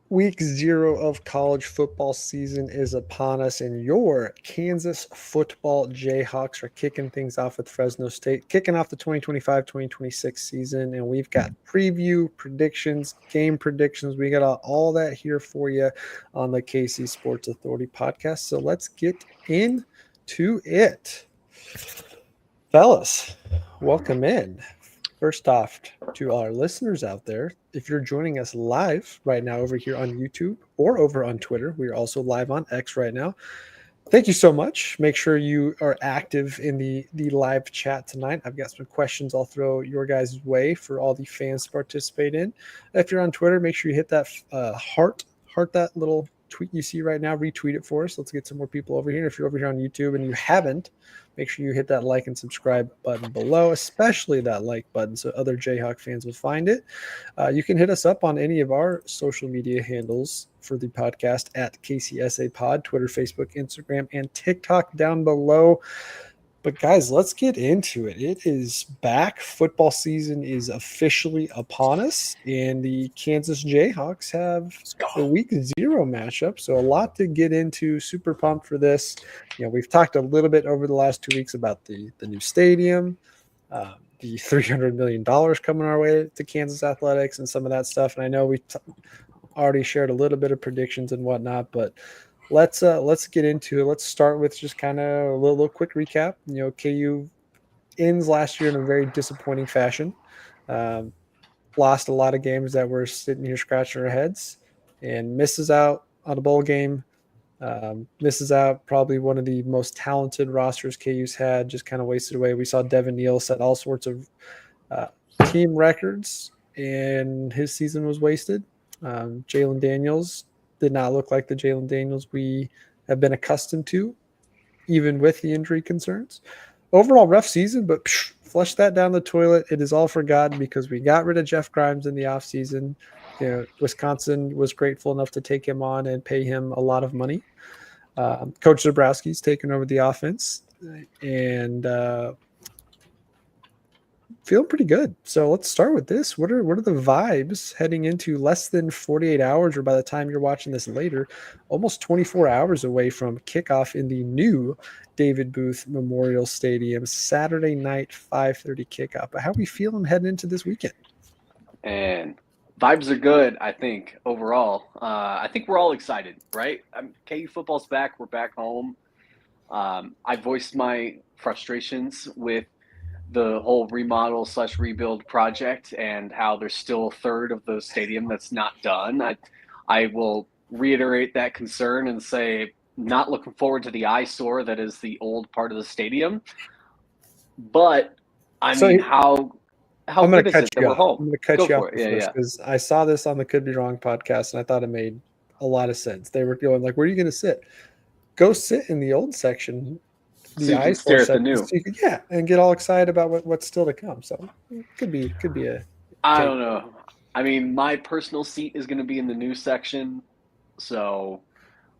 Week 0 of college football season is upon us, and your Kansas football Jayhawks are kicking things off with Fresno State, kicking off the 2025-2026 season, and we've got preview predictions, game predictions. We got all that here for you on the KC Sports Authority podcast. So let's get into it. Fellas, welcome in. First off, to our listeners out there, if you're joining us live right now over here on YouTube or over on Twitter, we are also live on X right now. Thank you so much. Make sure you are active in the live chat tonight. I've got some questions I'll throw your guys' way for all the fans to participate in. If you're on Twitter, make sure you hit that heart that little tweet you see right now. Retweet it for us. Let's get some more people over here. If you're over here on YouTube and you haven't, make sure you hit that like and subscribe button below, especially that like button so other Jayhawk fans will find it. You can hit us up on any of our social media handles for the podcast at KCSA Pod, Twitter, Facebook, Instagram, and TikTok down below. But guys, let's get into it. It is back. Football season is officially upon us, and the Kansas Jayhawks have the week 0 matchup. So a lot to get into. Super pumped for this. We've talked a little bit over the last 2 weeks about the new stadium, the $300 million coming our way to Kansas athletics and some of that stuff. And I know we already shared a little bit of predictions and whatnot, but let's get into it. Let's start with just kind of a little quick recap. KU ends last year in a very disappointing fashion. Lost a lot of games that we're sitting here scratching our heads, and misses out on a bowl game. Misses out probably one of the most talented rosters KU's had, just kind of wasted away. We saw Devin Neal set all sorts of team records, and his season was wasted. Jalen Daniels did not look like the Jalen Daniels we have been accustomed to, even with the injury concerns. Overall, rough season, but flush that down the toilet. It is all forgotten because we got rid of Jeff Grimes in the offseason. Wisconsin was grateful enough to take him on and pay him a lot of money. Coach Zabrowski's taken over the offense and feeling pretty good. So let's start with this. What are the vibes heading into less than 48 hours, or by the time you're watching this later, almost 24 hours away from kickoff in the new David Booth Memorial Stadium, Saturday night, 5:30 kickoff. But how are we feeling heading into this weekend? And vibes are good, I think, overall. I think we're all excited, right? KU football's back. We're back home. I voiced my frustrations with the whole remodel/rebuild project and how there's still a third of the stadium that's not done. I will reiterate that concern and say, not looking forward to the eyesore that is the old part of the stadium. But how I'm going good to is it that we're home? I'm going to cut you off first because I saw this on the Could Be Wrong podcast and I thought it made a lot of sense. They were going like, where are you going to sit? Go sit in the old section. So you can stare at the new. So and get all excited about what's still to come. So it could be a. I don't know. I mean, my personal seat is going to be in the new section, so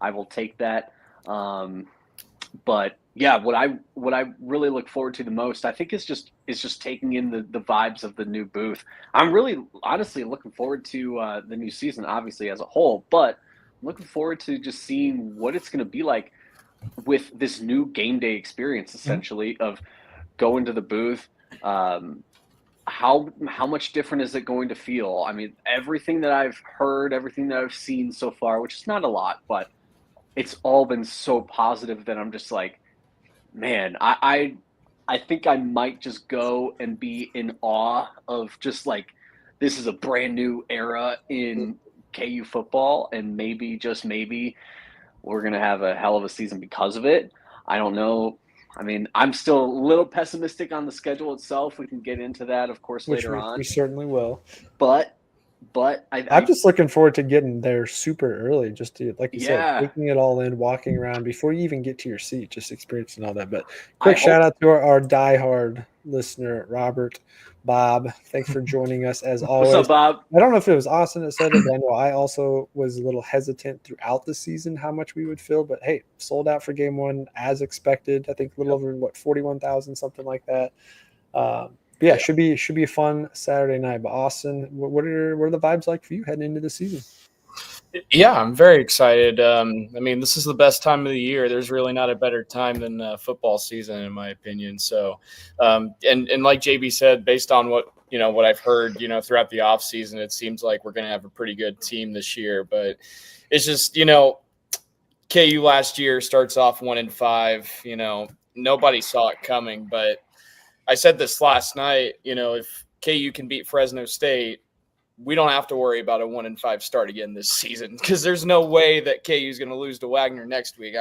I will take that. But yeah, what I really look forward to the most, I think, is just taking in the vibes of the new booth. I'm really honestly looking forward to the new season, obviously as a whole, but I'm looking forward to just seeing what it's going to be like with this new game day experience, essentially, of going to the booth. How much different is it going to feel? I mean, everything that I've heard, everything that I've seen so far, which is not a lot, but it's all been so positive that I'm just like, man, I think I might just go and be in awe of just like, this is a brand new era in KU football, and maybe, just maybe, we're going to have a hell of a season because of it. I don't know. I mean, I'm still a little pessimistic on the schedule itself. We can get into that, of course, later on. We certainly will. But I'm just looking forward to getting there super early, just to, like you said, taking it all in, walking around before you even get to your seat, just experiencing all that. But quick shout out to our diehard listener, Robert. Bob, thanks for joining us as always. What's up, Bob? I don't know if it was Austin that said it, but I know I also was a little hesitant throughout the season how much we would fill. But hey, sold out for game one as expected. I think a little over 41,000, something like that. Yeah, should be a fun Saturday night. But Austin, what are the vibes like for you heading into the season? Yeah, I'm very excited. I mean, this is the best time of the year. There's really not a better time than football season, in my opinion. So, and like JB said, based on what I've heard, throughout the off season, it seems like we're going to have a pretty good team this year. But it's just, KU last year starts off 1-5. Nobody saw it coming, but I said this last night. If KU can beat Fresno State, we don't have to worry about a 1-5 start again this season, because there's no way that KU is going to lose to Wagner next week.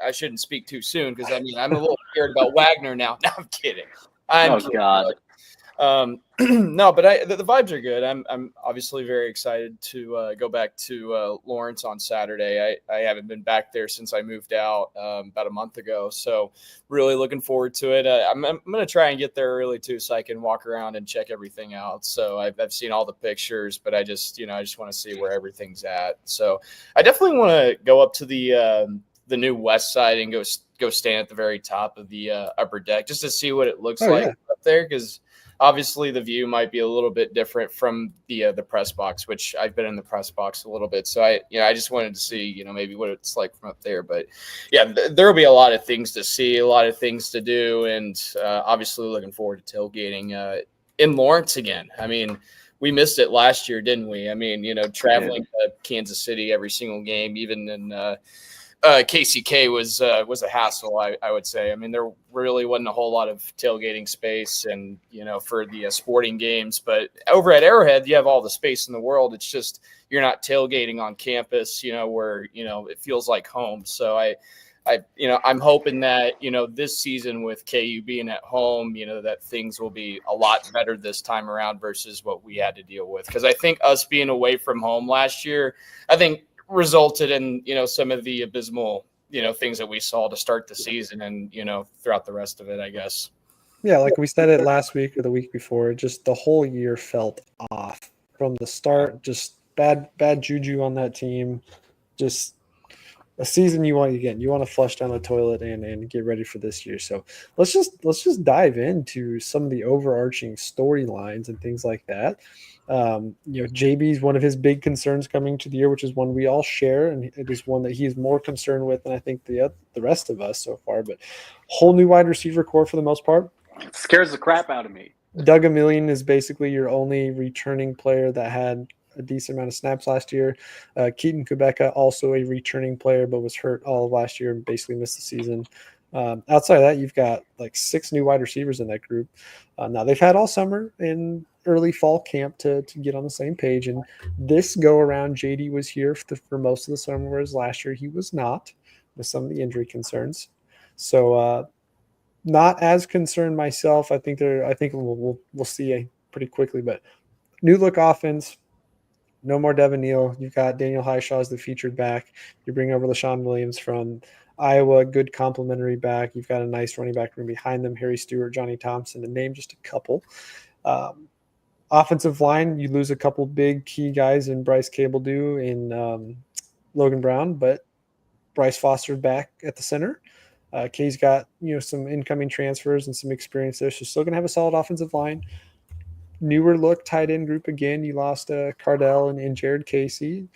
I shouldn't speak too soon, because I'm a little scared about Wagner now. No, I'm kidding. I'm kidding. God. No, but the vibes are good. I'm obviously very excited to go back to Lawrence on Saturday. I haven't been back there since I moved out about a month ago, so really looking forward to it. I'm going to try and get there early too, so I can walk around and check everything out. So I've seen all the pictures, but I just want to see where everything's at. So I definitely want to go up to the new west side and go stand at the very top of the upper deck just to see what it looks like up there, because obviously the view might be a little bit different from the press box, which I've been in the press box a little bit. So I just wanted to see, maybe what it's like from up there. But yeah, there'll be a lot of things to see, a lot of things to do. And obviously looking forward to tailgating in Lawrence again. I mean, we missed it last year, didn't we? I mean, traveling to Kansas City every single game, even in KCK was a hassle, I would say. I mean, there really wasn't a whole lot of tailgating space, and for the sporting games. But over at Arrowhead, you have all the space in the world. It's just you're not tailgating on campus, where it feels like home. So I'm hoping that this season with KU being at home, that things will be a lot better this time around versus what we had to deal with. Because I think us being away from home last year, resulted in some of the abysmal things that we saw to start the season, and throughout the rest of it, I guess. Yeah, like we said it last week or the week before, just the whole year felt off from the start. Just bad juju on that team. Just a season you want to flush down the toilet and get ready for this year. So let's just dive into some of the overarching storylines and things like that. JB's one of his big concerns coming to the year, which is one we all share, and it is one that he's more concerned with than I think the rest of us so far. But whole new wide receiver core for the most part. It scares the crap out of me. Doug Emillion is basically your only returning player that had a decent amount of snaps last year. Keaton Kubeka, also a returning player, but was hurt all of last year and basically missed the season. Outside of that, you've got like 6 new wide receivers in that group. Now they've had all summer and early fall camp to get on the same page. And this go around, JD was here for most of the summer, whereas last year he was not, with some of the injury concerns. So not as concerned myself. I think we'll see pretty quickly, but new look offense. No more Devin Neal. You've got Daniel Highshaw as the featured back. You bring over LaShawn Williams from Iowa, good complimentary back. You've got a nice running back room behind them, Harry Stewart, Johnny Thompson, to name just a couple. Offensive line, you lose a couple big key guys in Bryce Cable-Dew and Logan Brown, but Bryce Foster's back at the center. Kay's got some incoming transfers and some experience there, so still going to have a solid offensive line. Newer look tight end group again. You lost Cardell and Jared Casey.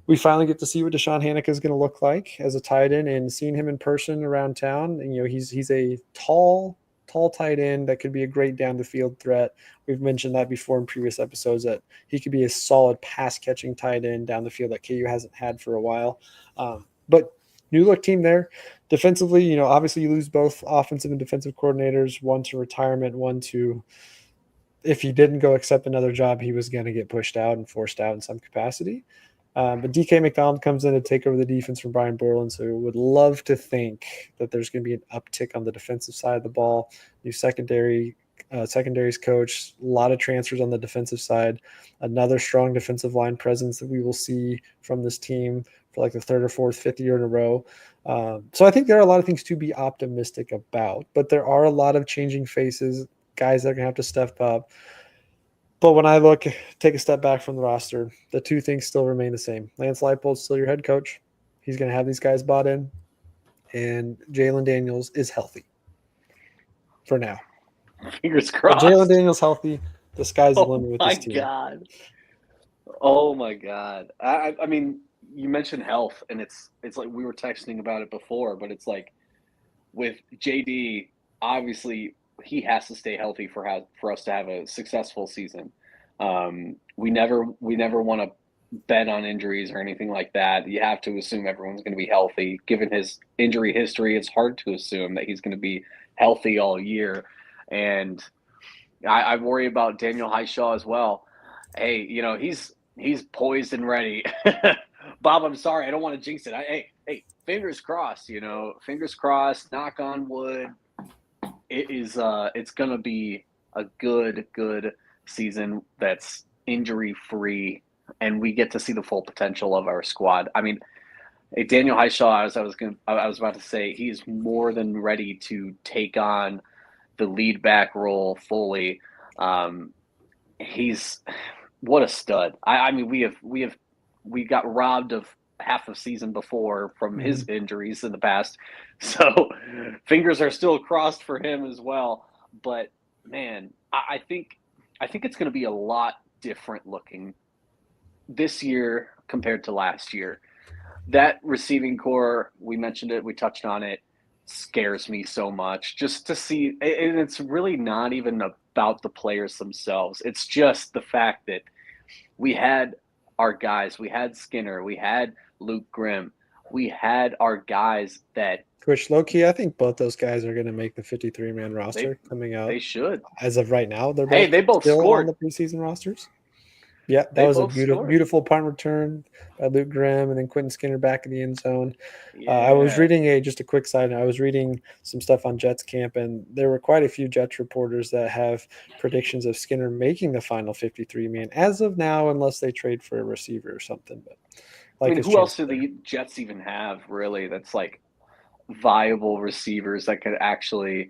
We finally get to see what Deshaun Haneke is going to look like as a tight end, and seeing him in person around town. And, he's a tall tight end that could be a great down the field threat. We've mentioned that before in previous episodes, that he could be a solid pass catching tight end down the field that KU hasn't had for a while. But new look team there. Defensively, obviously you lose both offensive and defensive coordinators, one to retirement, one to, if he didn't go accept another job, he was going to get pushed out and forced out in some capacity. But DK McDonald comes in to take over the defense from Brian Borland, so would love to think that there's going to be an uptick on the defensive side of the ball. New secondaries coach, a lot of transfers on the defensive side, another strong defensive line presence that we will see from this team for like the 3rd or 4th, 5th year in a row. So I think there are a lot of things to be optimistic about, but there are a lot of changing faces, guys that are going to have to step up. But when I take a step back from the roster, the two things still remain the same. Lance Leipold's still your head coach. He's going to have these guys bought in. And Jalen Daniels is healthy for now. Fingers crossed. Jalen Daniels healthy. The sky's the limit with this team. Oh, my God. I mean, you mentioned health, and it's like we were texting about it before, but it's like with JD, obviously he has to stay healthy for us to have a successful season. We never want to bet on injuries or anything like that. You have to assume everyone's going to be healthy. Given his injury history, it's hard to assume that he's going to be healthy all year. And I worry about Daniel Highshaw as well. Hey, he's poised and ready. Bob, I'm sorry, I don't want to jinx it. Hey, fingers crossed. Fingers crossed. Knock on wood. It's gonna be a good season that's injury free, and we get to see the full potential of our squad. I mean, hey, Daniel Highshaw, as I was about to say, he's more than ready to take on the lead back role fully. He's what a stud. I mean, we got robbed of half a season before from his injuries in the past, so fingers are still crossed for him as well. But man, I think it's going to be a lot different looking this year compared to last year. That receiving core, we mentioned it, we touched on it, scares me so much just to see. And it's really not even about the players themselves. It's just the fact that we had our guys, we had Skinner, we had Luke Grimm, we had our guys that. Which, low-key, I think both those guys are going to make the 53-man roster coming out. They should. As of right now, they both still scored on the preseason rosters. Yeah, that they was a beautiful punt return by Luke Grimm, and then Quentin Skinner back in the end zone. Yeah. I was reading just a quick side note. I was reading some stuff on Jets camp, and there were quite a few Jets reporters that have predictions of Skinner making the final 53-man as of now, unless they trade for a receiver or something. But I mean, who else do the Jets even have really that's like viable receivers that could actually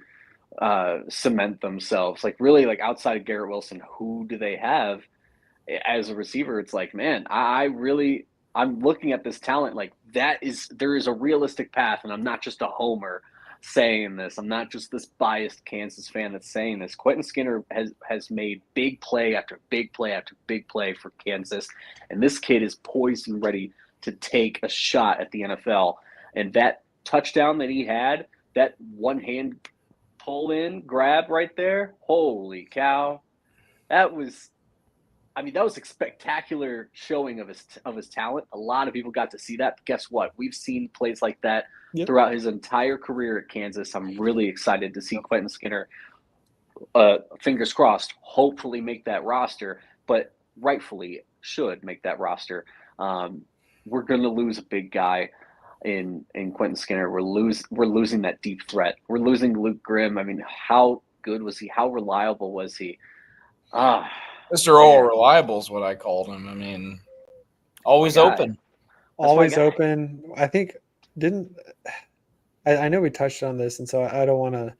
cement themselves? Like really, like outside of Garrett Wilson, who do they have as a receiver? It's like, man, I'm looking at this talent like there is a realistic path, and I'm not just a homer saying this. I'm not just this biased Kansas fan that's saying this. Quentin Skinner has made big play after big play after big play for Kansas, and this kid is poised and ready to take a shot at the NFL. And that touchdown that he had, that one hand pull in grab right there, holy cow, that was a spectacular showing of his talent. A lot of people got to see that. But guess what? We've seen plays like that throughout his entire career at Kansas. I'm really excited to see Quentin Skinner, fingers crossed, hopefully make that roster, but rightfully should make that roster. We're going to lose a big guy in Quentin Skinner. We're losing that deep threat. We're losing Luke Grimm. I mean, how good was he? How reliable was he? Mr. All Reliable is what I called him. I mean, always open. Always open. I think I know we touched on this, and so I don't want to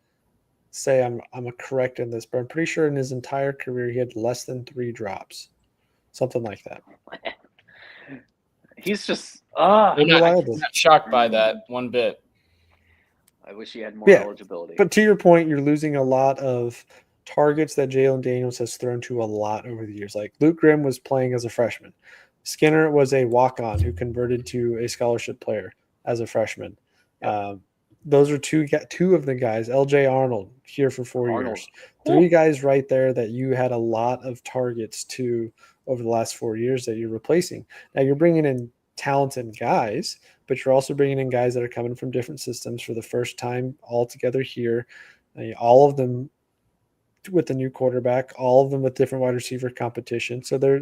say I'm correct in this, but I'm pretty sure in his entire career he had less than 3 drops. Something like that. He's just I'm not shocked by that one bit. I wish he had more eligibility. But to your point, you're losing a lot of targets that Jalen Daniels has thrown to a lot over the years. Like Luke Grimm was playing as a freshman. Skinner was a walk-on who converted to a scholarship player as a freshman. Those are two of the guys. LJ Arnold here for 4 years. 3 guys right there that you had a lot of targets to over the last 4 years that you're replacing. Now you're bringing in talented guys, but you're also bringing in guys that are coming from different systems for the first time all together here. All of them with the new quarterback, all of them with different wide receiver competition. So they're,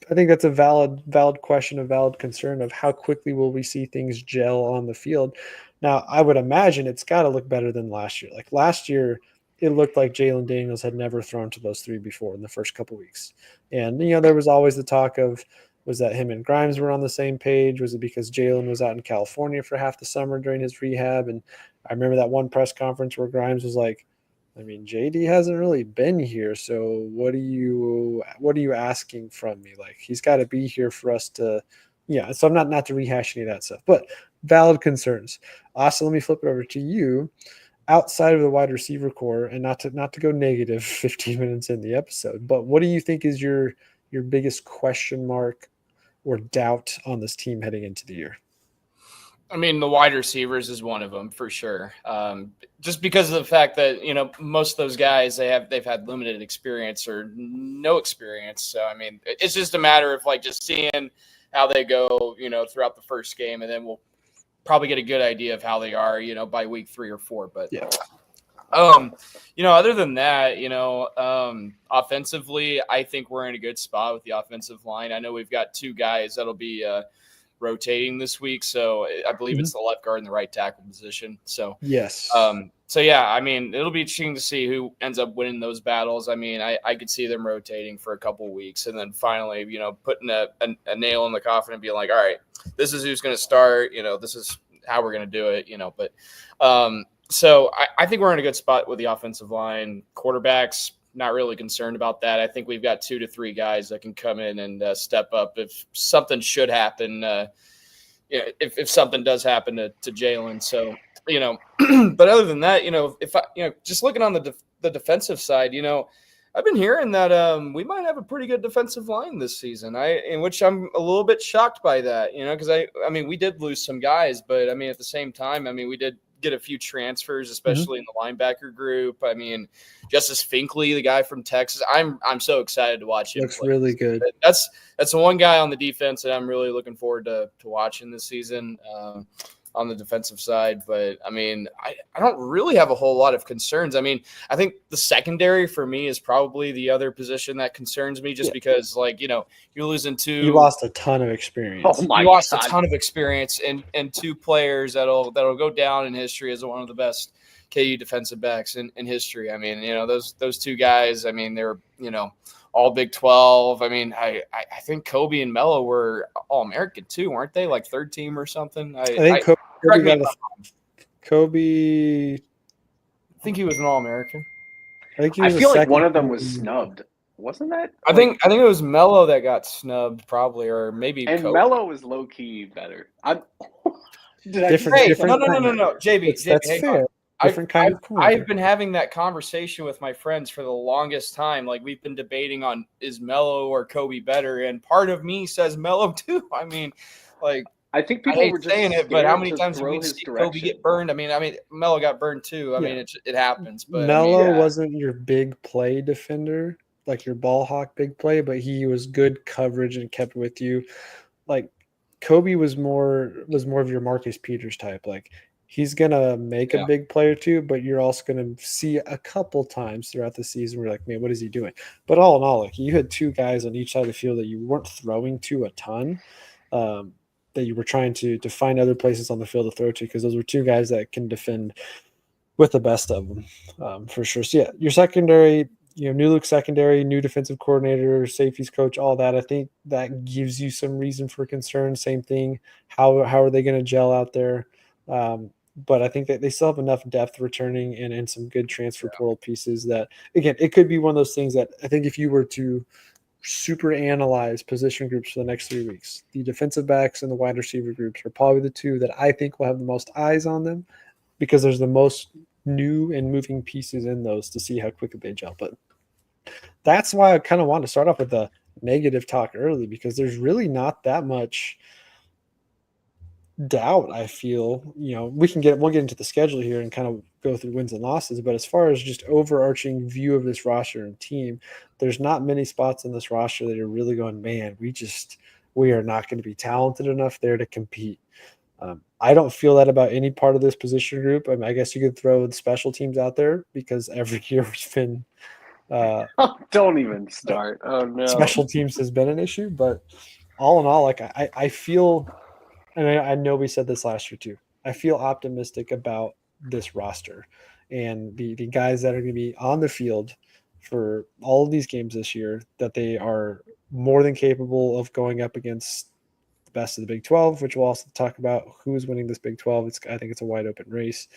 I think that's a valid question, a valid concern of how quickly will we see things gel on the field. Now, I would imagine it's got to look better than last year. Like last year, it looked like Jalen Daniels had never thrown to those 3 before in the first couple weeks. And, there was always the talk of, was that him and Grimes were on the same page? Was it because Jalen was out in California for half the summer during his rehab? And I remember that one press conference where Grimes was like, I mean, JD hasn't really been here, so what are you asking from me? Like, he's got to be here for us to, so I'm not to rehash any of that stuff, but valid concerns. Austin, let me flip it over to you. Outside of the wide receiver core, and not to go negative 15 minutes in the episode, but what do you think is your biggest question mark or doubt on this team heading into the year? I mean, the wide receivers is one of them for sure. Just because of the fact that, most of those guys, they've had limited experience or no experience. So, I mean, it's just a matter of just seeing how they go, throughout the first game. And then we'll probably get a good idea of how they are, by week 3 or 4. But, yeah. Other than that, offensively, I think we're in a good spot with the offensive line. I know we've got 2 guys that'll be rotating this week, so I believe it's the left guard and the right tackle position. So yes. Yeah, I mean, it'll be interesting to see who ends up winning those battles. I mean, I could see them rotating for a couple weeks and then finally, putting a nail in the coffin and being like, all right, this is who's going to start. This is how we're going to do it. But so I think we're in a good spot with the offensive line. Quarterbacks, not really concerned about that. I think we've got 2 to 3 guys that can come in and step up if something should happen. If something does happen to Jalen. So, but other than that, if just looking on the defensive side, I've been hearing that we might have a pretty good defensive line this season. In which I'm a little bit shocked by that, because I mean, we did lose some guys, but I mean, at the same time, I mean, we did get a few transfers, especially in the linebacker group. I mean, Justice Finkley, the guy from Texas, I'm so excited to watch him. Looks really good. That's the one guy on the defense that I'm really looking forward to watching this season on the defensive side. But I mean, I don't really have a whole lot of concerns. I mean, I think the secondary for me is probably the other position that concerns me, just because you're losing 2. You lost a ton of experience. Oh my You lost God. a ton of experience and 2 players that'll go down in history as one of the best KU defensive backs in history. I mean, those 2 guys, I mean, they're, all Big 12. I mean, I think Kobe and Mello were All-American too, weren't they? Like 3rd team or something. I think Kobe. I think he was an All-American. I feel like one of them was snubbed. Wasn't that? I think it was Mello that got snubbed, probably, or maybe. And Kobe. Mello was low key better. No, JB, that's fair. I've been having that conversation with my friends for the longest time. Like, we've been debating on, is Mello or Kobe better, and part of me says Mello too. I mean, I think people were just saying it, but how many times have we see Kobe get burned? I mean, Mello got burned too. I mean, it happens. But Mello wasn't your big play defender, like your ball hawk big play, but he was good coverage and kept with you. Like, Kobe was more of your Marcus Peters type. Like, he's gonna make a big play or 2, but you're also gonna see a couple times throughout the season where you're like, man, what is he doing? But all in all, like, you had 2 guys on each side of the field that you weren't throwing to a ton, that you were trying to find other places on the field to throw to, because those were 2 guys that can defend with the best of them, for sure. So yeah, your secondary, new look secondary, new defensive coordinator, safeties coach, all that. I think that gives you some reason for concern. Same thing. How are they going to gel out there? But I think that they still have enough depth returning and some good transfer portal pieces that, again, it could be one of those things that I think if you were to super analyze position groups for the next 3 weeks, the defensive backs and the wide receiver groups are probably the 2 that I think will have the most eyes on them, because there's the most new and moving pieces in those to see how quickly they gel. But that's why I kind of wanted to start off with the negative talk early, because there's really not that much doubt. I feel, we'll get into the schedule here and kind of go through wins and losses, but as far as just overarching view of this roster and team, there's not many spots in this roster that are really going, man, we are not going to be talented enough there to compete. I don't feel that about any part of this position group. I mean, I guess you could throw the special teams out there, because every year has been don't even start. Oh no, special teams has been an issue. But all in all, like, I feel, and I know we said this last year too, I feel optimistic about this roster and the guys that are going to be on the field for all of these games this year, that they are more than capable of going up against the best of the Big 12, which we'll also talk about who is winning this Big 12. I think it's a wide open race.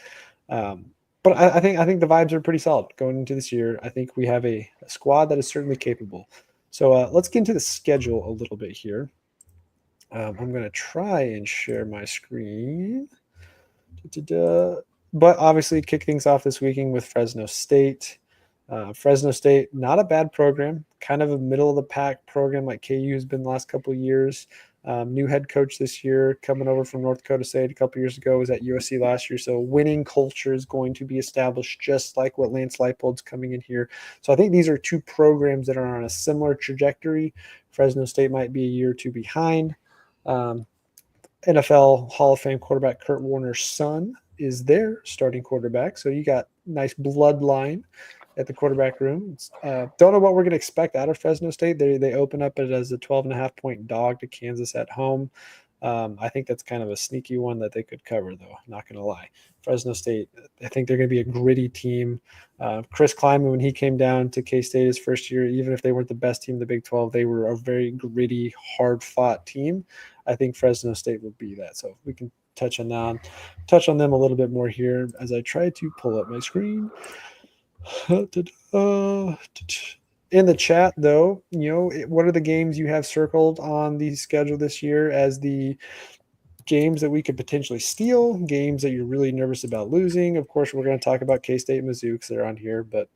But I think the vibes are pretty solid going into this year. I think we have a squad that is certainly capable. So let's get into the schedule a little bit here. I'm going to try and share my screen. But obviously kick things off this weekend with Fresno State. Fresno State, not a bad program, kind of a middle-of-the-pack program like KU has been the last couple of years. New head coach this year, coming over from North Dakota State a couple years ago, was at USC last year. So winning culture is going to be established just like what Lance Leipold's coming in here. So I think these are two programs that are on a similar trajectory. Fresno State might be a year or two behind. NFL Hall of Fame quarterback Kurt Warner's son is their starting quarterback. So you got nice bloodline at the quarterback room. Don't know what we're going to expect out of Fresno State. They open up it as a 12.5-point dog to Kansas at home. I think that's kind of a sneaky one that they could cover, though. Not going to lie. Fresno State, I think they're going to be a gritty team. Chris Kleiman, when he came down to K-State his first year, even if they weren't the best team in the Big 12, they were a very gritty, hard-fought team. I think Fresno State will be that. So we can touch on them a little bit more here as I try to pull up my screen. In the chat, though, what are the games you have circled on the schedule this year as the games that we could potentially steal, games that you're really nervous about losing? Of course, we're going to talk about K-State and Mizzou because they're on here, but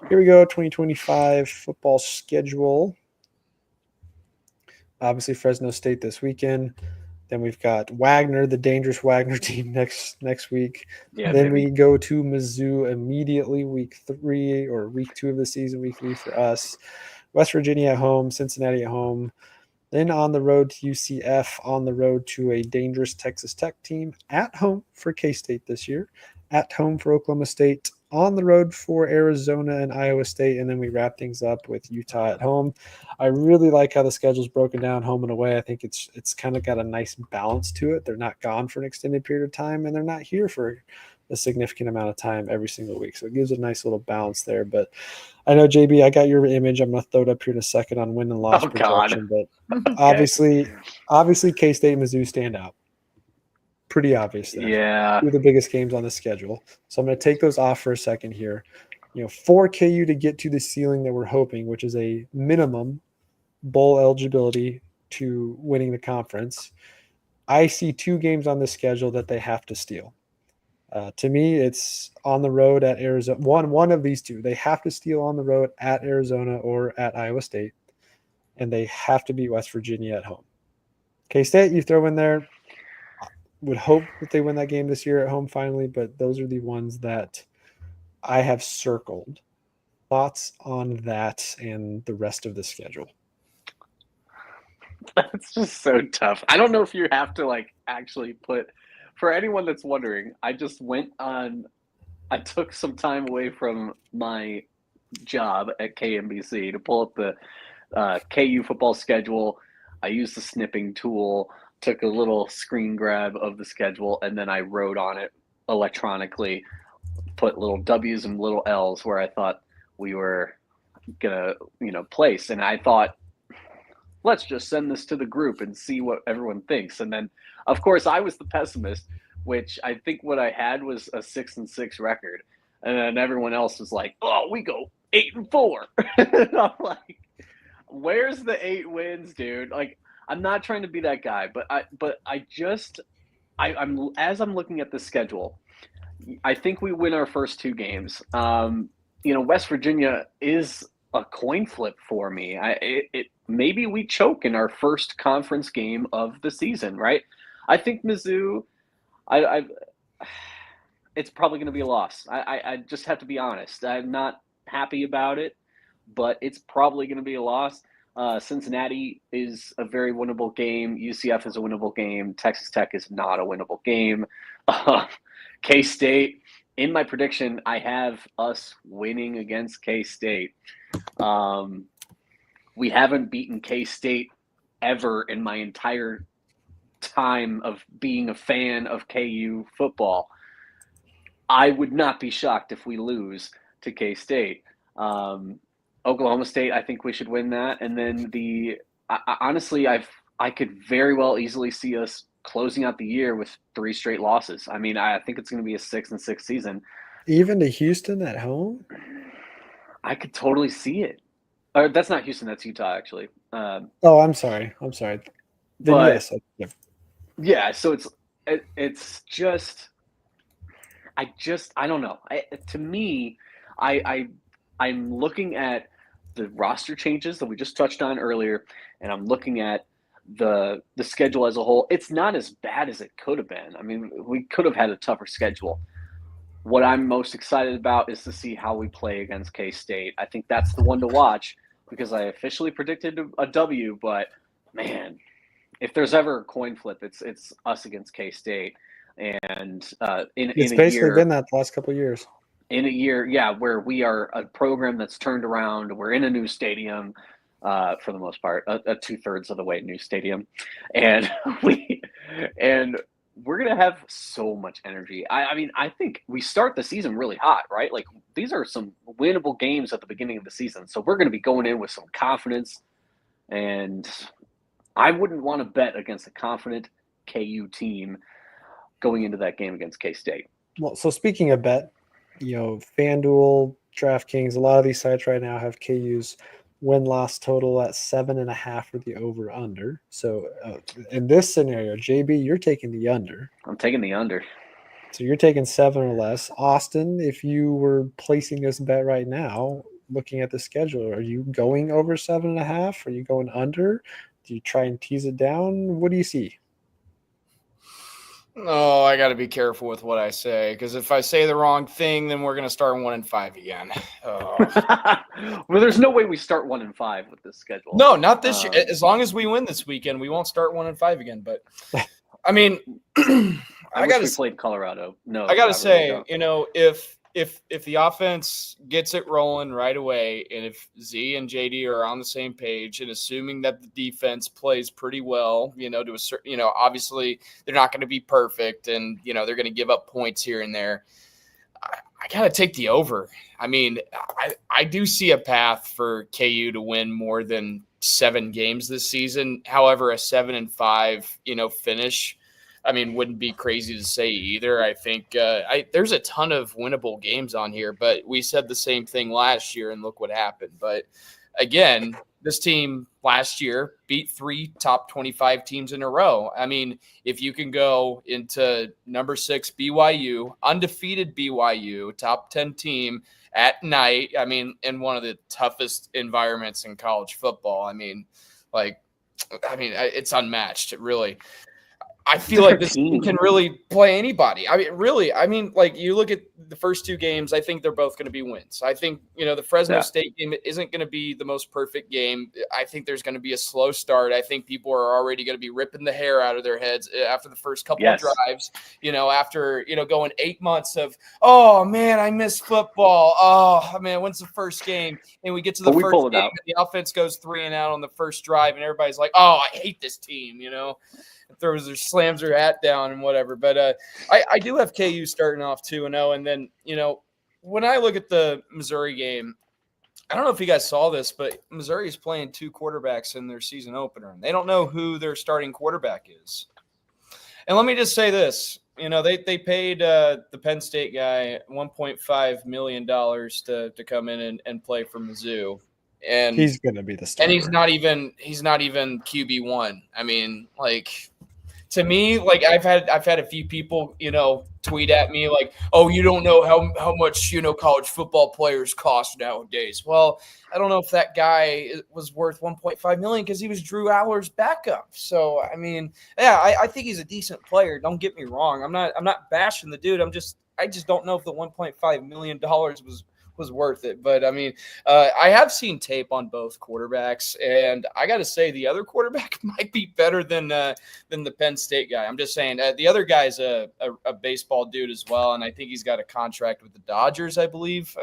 here we go, 2025 football schedule. Obviously, Fresno State this weekend. Then we've got Wagner, the dangerous Wagner team next week. Yeah, then baby. we go to Mizzou immediately, week 3 or week 2 of the season, week 3 for us. West Virginia at home, Cincinnati at home. Then on the road to UCF, on the road to a dangerous Texas Tech team, at home for K-State this year, at home for Oklahoma State, on the road for Arizona and Iowa State, and then we wrap things up with Utah at home. I really like how the schedule's broken down home and away. I think it's kind of got a nice balance to it. They're not gone for an extended period of time, and they're not here for a significant amount of time every single week. So it gives a nice little balance there. But I know, JB, I got your image. I'm going to throw it up here in a second on win and loss projection. God. But obviously K-State and Mizzou stand out. Pretty obvious there. Yeah. Two of the biggest games on the schedule. So I'm going to take those off for a second here. For KU to get to the ceiling that we're hoping, which is a minimum bowl eligibility to winning the conference, I see 2 games on the schedule that they have to steal. To me, it's on the road at Arizona. One of these 2. They have to steal on the road at Arizona or at Iowa State, and they have to beat West Virginia at home. K-State, you throw in there. Would hope that they win that game this year at home finally, but those are the ones that I have circled. Thoughts on that and the rest of the schedule? That's just so tough. I don't know if you have to actually put, for anyone that's wondering, I took some time away from my job at KMBC to pull up the KU football schedule. I used the snipping tool, took a little screen grab of the schedule, and then I wrote on it electronically, put little W's and little L's where I thought we were gonna, place. And I thought, let's just send this to the group and see what everyone thinks. And then, of course, I was the pessimist, which I think what I had was a 6-6 record, and then everyone else was like, "Oh, we go 8-4." And I'm like, "Where's the 8 wins, dude?" I'm not trying to be that guy, but I'm as I'm looking at the schedule, I think we win our first 2 games. West Virginia is a coin flip for me. Maybe we choke in our first conference game of the season, right? I think Mizzou, it's probably going to be a loss. I just have to be honest. I'm not happy about it, but it's probably going to be a loss. Cincinnati is a very winnable game. UCF is a winnable game. Texas Tech is not a winnable game. K-State, in my prediction, I have us winning against K-State. We haven't beaten K-State ever in my entire time of being a fan of KU football. I would not be shocked if we lose to K-State. Oklahoma State, I think we should win that. And then honestly, I could very well easily see us closing out the year with 3 straight losses. I mean, I think it's going to be a 6-6 season. Even to Houston at home? I could totally see it. Or that's not Houston, that's Utah, actually. I'm sorry. Then but, yes. Yeah, so it's just I don't know. To me, I'm looking at the roster changes that we just touched on earlier, and I'm looking at the schedule as a whole, it's not as bad as it could have been. I mean, we could have had a tougher schedule. What I'm most excited about is to see how we play against K-State. I think that's the one to watch because I officially predicted a W, but man, if there's ever a coin flip, it's us against K-State. And It's in a basically year, been that the last couple of years. in a year, yeah, where we are a program that's turned around, we're in a new stadium, for the most part, a 2/3 of the way new stadium, and we're gonna have so much energy. I mean, I think we start the season really hot, right? Like these are some winnable games at the beginning of the season, so we're gonna be going in with some confidence, and I wouldn't want to bet against a confident KU team going into that game against K-State. Well, so speaking of bet, FanDuel, DraftKings, a lot of these sites right now have KU's win-loss total at 7.5 for the over/under. So in this scenario, JB, you're taking the under. I'm taking the under. So you're taking 7 or less. Austin, if you were placing this bet right now, looking at the schedule, are you going over 7.5? Are you going under? Do you try and tease it down? What do you see? Oh, I got to be careful with what I say because if I say the wrong thing, then we're going to start 1-5 again. Oh. Well, there's no way we start 1-5 with this schedule. No, not this year. As long as we win this weekend, we won't start 1-5 again. But I mean, I got to played Colorado. No, I got to say, if the offense gets it rolling right away, and if Z and JD are on the same page, and assuming that the defense plays pretty well, to a certain, obviously they're not going to be perfect, and they're going to give up points here and there. I got to take the over. I mean, I do see a path for KU to win more than 7 games this season. However, a 7-5, finish, I mean, wouldn't be crazy to say either. I think there's a ton of winnable games on here, but we said the same thing last year, and look what happened. But again, this team last year beat 3 top 25 teams in a row. I mean, if you can go into number 6 BYU, undefeated BYU, top 10 team at night, I mean, in one of the toughest environments in college football. I mean, it's unmatched. It really – I feel like this team can really play anybody. I mean, you look at the first 2 games, I think they're both going to be wins. I think, the Fresno State game isn't going to be the most perfect game. I think there's going to be a slow start. I think people are already going to be ripping the hair out of their heads after the first couple of drives, after, going 8 months of, oh man, I miss football. Oh man, when's the first game? And we get to the first game and the offense goes 3 and out on the first drive and everybody's like, oh, I hate this team, throws or slams her hat down and whatever. But I do have KU starting off 2-0. And then, when I look at the Missouri game, I don't know if you guys saw this, but Missouri is playing 2 quarterbacks in their season opener. And they don't know who their starting quarterback is. And let me just say this. They paid the Penn State guy $1.5 million to come in and play for Mizzou. And he's going to be the starter. And he's not even QB1. I mean, to me, I've had a few people, tweet at me like, oh, you don't know how much, college football players cost nowadays. Well, I don't know if that guy was worth $1.5 million because he was Drew Aller's backup. So, I mean, yeah, I think he's a decent player. Don't get me wrong. I'm not bashing the dude. I just don't know if the $1.5 million was worth it. But I mean, I have seen tape on both quarterbacks, and I got to say the other quarterback might be better than the Penn State guy. I'm just saying the other guy's a baseball dude as well, and I think he's got a contract with the Dodgers, I believe.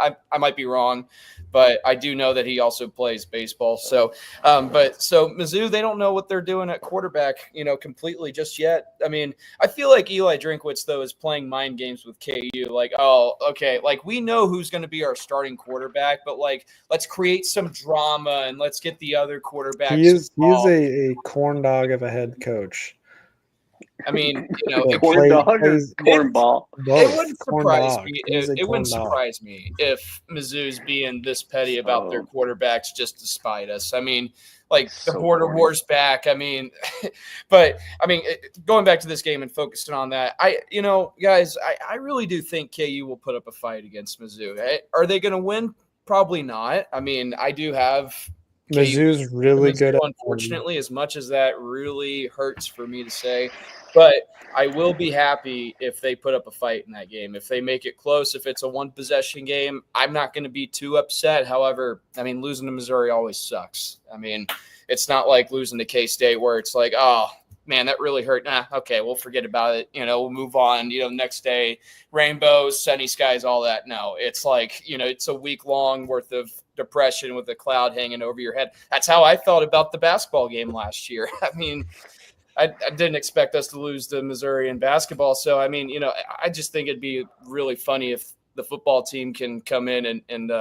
I might be wrong, but I do know that he also plays baseball. So, so Mizzou, they don't know what they're doing at quarterback, completely just yet. I mean, I feel like Eli Drinkwitz though is playing mind games with KU. Like, oh, okay, we know who's going to be our starting quarterback, but let's create some drama and let's get the other quarterbacks. He is a corn dog of a head coach. I mean, corn dog or cornball. It wouldn't surprise me. It wouldn't surprise me if Mizzou's being this petty about their quarterbacks just to spite us. I mean, the border war's back. I mean, but I mean, going back to this game and focusing on that, guys, I really do think KU will put up a fight against Mizzou. Are they going to win? Probably not. I mean, I do have Mizzou's really good at unfortunately, as much as that really hurts for me to say, but I will be happy if they put up a fight in that game. If they make it close, if it's a one-possession game, I'm not going to be too upset. However, I mean, losing to Missouri always sucks. I mean, it's not like losing to K-State where it's like, oh, man, that really hurt. Nah, okay, we'll forget about it. We'll move on. Next day, rainbows, sunny skies, all that. No, it's like, it's a week long worth of depression with a cloud hanging over your head. That's how I felt about the basketball game last year. I mean, I didn't expect us to lose to Missouri in basketball. So, I mean, I just think it'd be really funny if the football team can come in and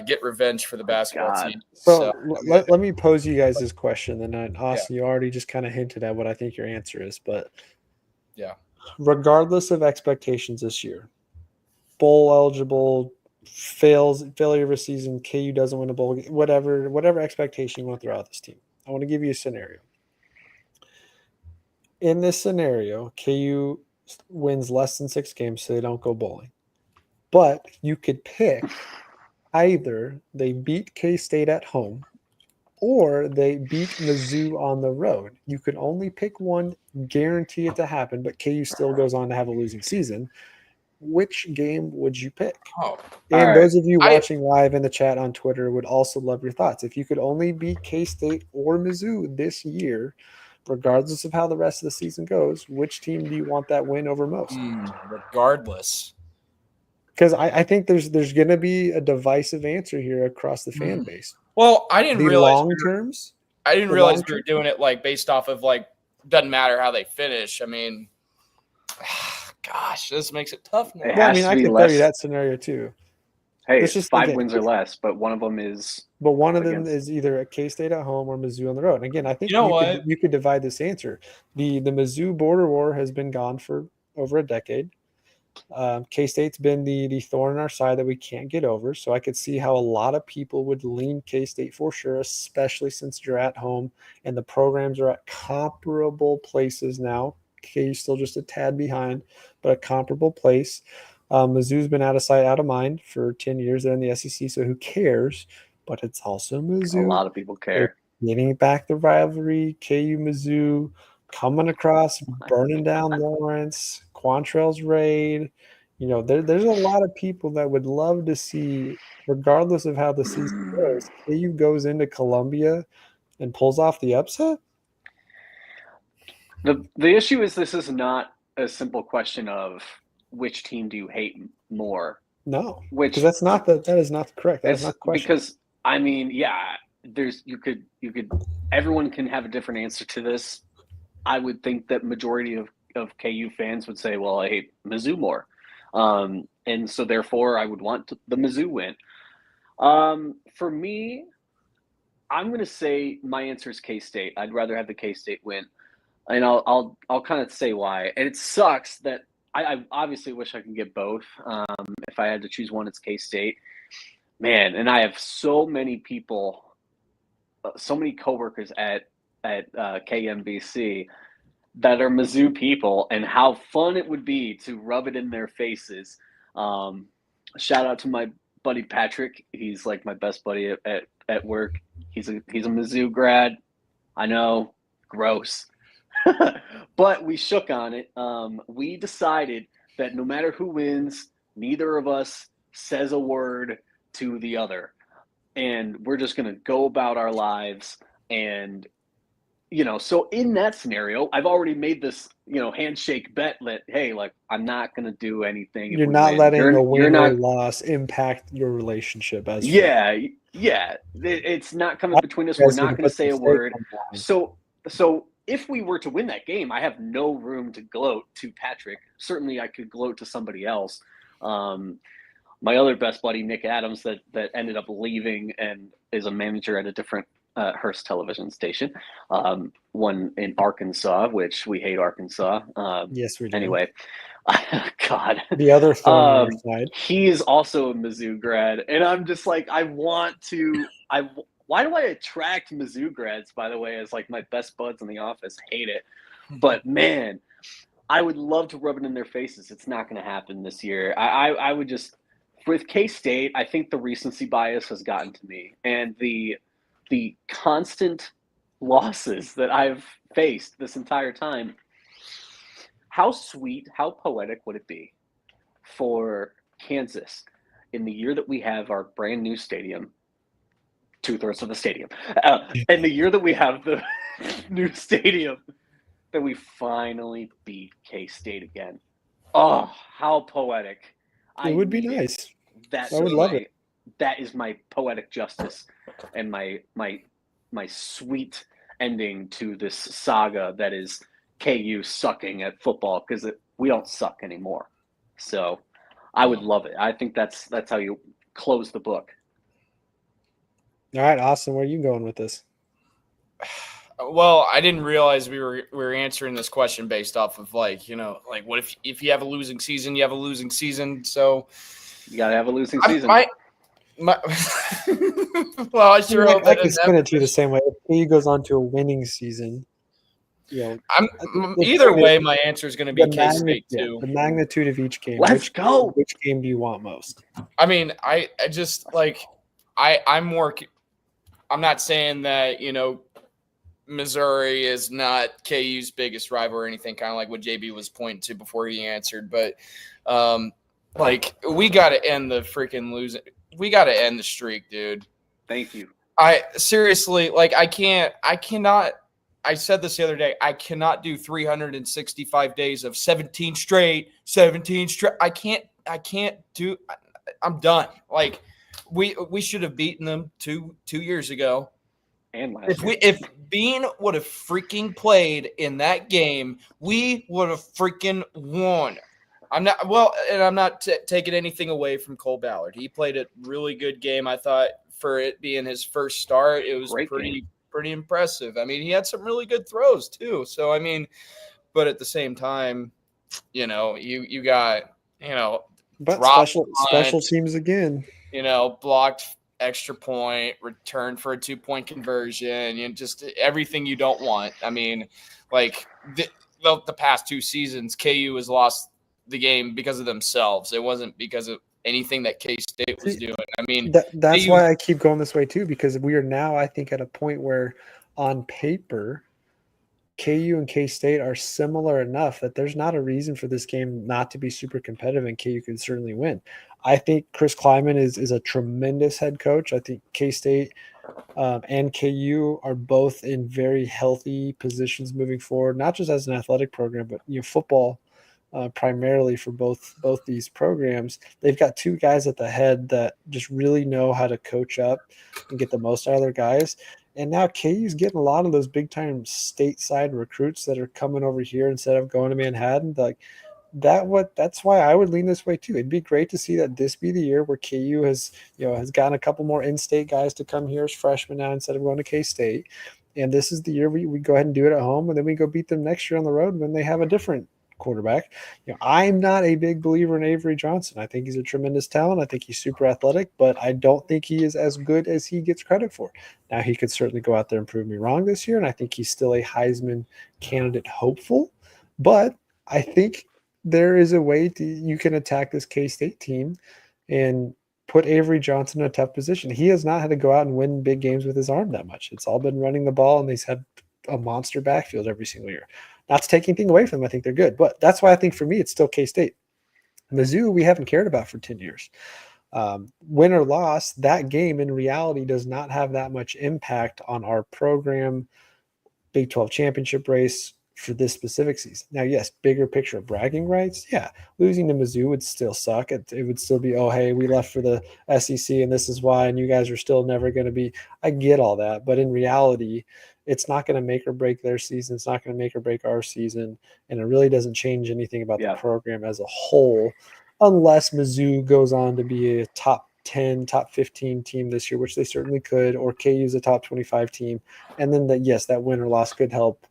get revenge for the basketball team. So let me pose you guys this question. And Austin, you already just kind of hinted at what I think your answer is. But yeah, regardless of expectations this year, bowl eligible, failure of a season, KU doesn't win a bowl game, whatever expectation you want to throw out this team. I want to give you a scenario. In this scenario, KU wins less than 6 games, so they don't go bowling. But you could pick either they beat K-State at home or they beat Mizzou on the road. You could only pick one, guarantee it to happen, but KU still goes on to have a losing season. Which game would you pick? And those of you watching live in the chat on Twitter would also love your thoughts. If you could only beat K-State or Mizzou this year, regardless of how the rest of the season goes, which team do you want that win over most? Regardless. Because I think there's going to be a divisive answer here across the fan base. Well, I didn't realize long terms. I didn't realize we were doing it like based off of like doesn't matter how they finish. I mean, gosh, this makes it tough now. Well, I mean, I could tell you that scenario too. Hey, it's just 5 wins or less, but one of them is. But one of them is either a K-State at home or Mizzou on the road. And again, I think you could divide this answer. The Mizzou border war has been gone for over a decade. K-State's been the thorn in our side that we can't get over. So I could see how a lot of people would lean K-State for sure, especially since you're at home and the programs are at comparable places now. KU's still just a tad behind, but a comparable place. Mizzou's been out of sight, out of mind for 10 years. They're in the SEC, so who cares? But it's also Mizzou. A lot of people care. They're getting back the rivalry, KU Mizzou, coming across, burning down Lawrence, Quantrell's raid. There's a lot of people that would love to see, regardless of how the season goes, KU goes into Columbia and pulls off the upset. The issue is this is not a simple question of which team do you hate more? No, because that is not correct. That is not the question. Because I mean, you could everyone can have a different answer to this. I would think that majority of KU fans would say, well, I hate Mizzou more. And so therefore I would want the Mizzou win. For me, I'm going to say my answer is K-State. I'd rather have the K-State win. And I'll kind of say why. And it sucks that I obviously wish I could get both. If I had to choose one, it's K-State. Man, and I have so many people, so many coworkers at KMBC that are Mizzou people, and how fun it would be to rub it in their faces. Shout out to my buddy Patrick. He's like my best buddy at work. He's a Mizzou grad. I know, gross. But we shook on it. We decided that no matter who wins, neither of us says a word to the other. And we're just going to go about our lives. And, so in that scenario, I've already made this, handshake bet that, hey, like, I'm not going to do anything. You're not letting a win or loss impact your relationship as Yeah. It's not coming between us. We're not going to say a word. So if we were to win that game, I have no room to gloat to Patrick. Certainly I could gloat to somebody else. My other best buddy, Nick Adams, that ended up leaving and is a manager at a different Hearst television station, one in Arkansas, which we hate Arkansas. Yes, we do. Anyway, God. The other thorn on our side. He is also a Mizzou grad, and I'm just like, why do I attract Mizzou grads, by the way, as like my best buds in the office? Hate it. But man, I would love to rub it in their faces. It's not going to happen this year. I would just, with K-State, I think the recency bias has gotten to me. And the the constant losses that I've faced this entire time, how sweet, how poetic would it be for Kansas in the year that we have our brand new stadium, 2/3 of the stadium, and the year that we have the new stadium, that we finally beat K-State again. Oh, how poetic. It would be nice. That's I would love it. That is my poetic justice and my sweet ending to this saga that is KU sucking at football, because we don't suck anymore. So I would love it. I think that's how you close the book. All right, Austin, where are you going with this? Well, I didn't realize we were answering this question based off of what if you have a losing season, you have a losing season. So you gotta have a losing season. Well, I sure hope I can spin it to you the same way. If KU goes on to a winning season, either way, my answer is going to be K-State too. The magnitude of each game. Let's go. Which game do you want most? I mean, I just I'm more. I'm not saying that Missouri is not KU's biggest rival or anything, kind of like what JB was pointing to before he answered. But we got to end the freaking losing. We got to end the streak, dude. Thank you. I seriously, I cannot. I said this the other day. I cannot do 365 days of 17 straight. I can't do. I'm done. We should have beaten them two years ago. And last year. If Bean would have freaking played in that game, we would have freaking won. I'm not taking anything away from Cole Ballard. He played a really good game. I thought for it being his first start, it was pretty impressive. I mean, he had some really good throws too. So I mean, but at the same time, you got but special teams again. Blocked extra point, return for a 2-point conversion, and just everything you don't want. I mean, the past 2 seasons, KU has lost the game because of themselves. It wasn't because of anything that K-State was doing. I mean, that's why I keep going this way too, because we are now, I think, at a point where on paper, KU and K-State are similar enough that there's not a reason for this game not to be super competitive, and KU can certainly win. I think Chris Kleiman is a tremendous head coach. I think K-State and KU are both in very healthy positions moving forward, not just as an athletic program, but football primarily for both these programs. They've got 2 guys at the head that just really know how to coach up and get the most out of their guys. And now KU's getting a lot of those big-time stateside recruits that are coming over here instead of going to Manhattan. That's why I would lean this way too. It'd be great to see that this be the year where KU has gotten a couple more in-state guys to come here as freshmen now instead of going to K-State. And this is the year we go ahead and do it at home, and then we go beat them next year on the road when they have a different quarterback. I'm not a big believer in Avery Johnson. I think he's a tremendous talent. I think he's super athletic, but I don't think he is as good as he gets credit for. Now, he could certainly go out there and prove me wrong this year, and I think he's still a Heisman candidate hopeful. But I think there is a way you can attack this K-State team and put Avery Johnson in a tough position. He has not had to go out and win big games with his arm that much. It's all been running the ball, and he's had a monster backfield every single year. Not to take anything away from them. I think they're good. But that's why I think for me, it's still K-State. Mizzou, we haven't cared about for 10 years. Win or loss, that game in reality does not have that much impact on our program, Big 12 championship race for this specific season. Now, yes, bigger picture of bragging rights. Yeah, losing to Mizzou would still suck. It would still be, oh, hey, we left for the SEC and this is why, and you guys are still never going to be. I get all that. But in reality, it's not going to make or break their season. It's not going to make or break our season. And it really doesn't change anything about the program as a whole, unless Mizzou goes on to be a top 10, top 15 team this year, which they certainly could, or KU's a top 25 team. And then that win or loss could help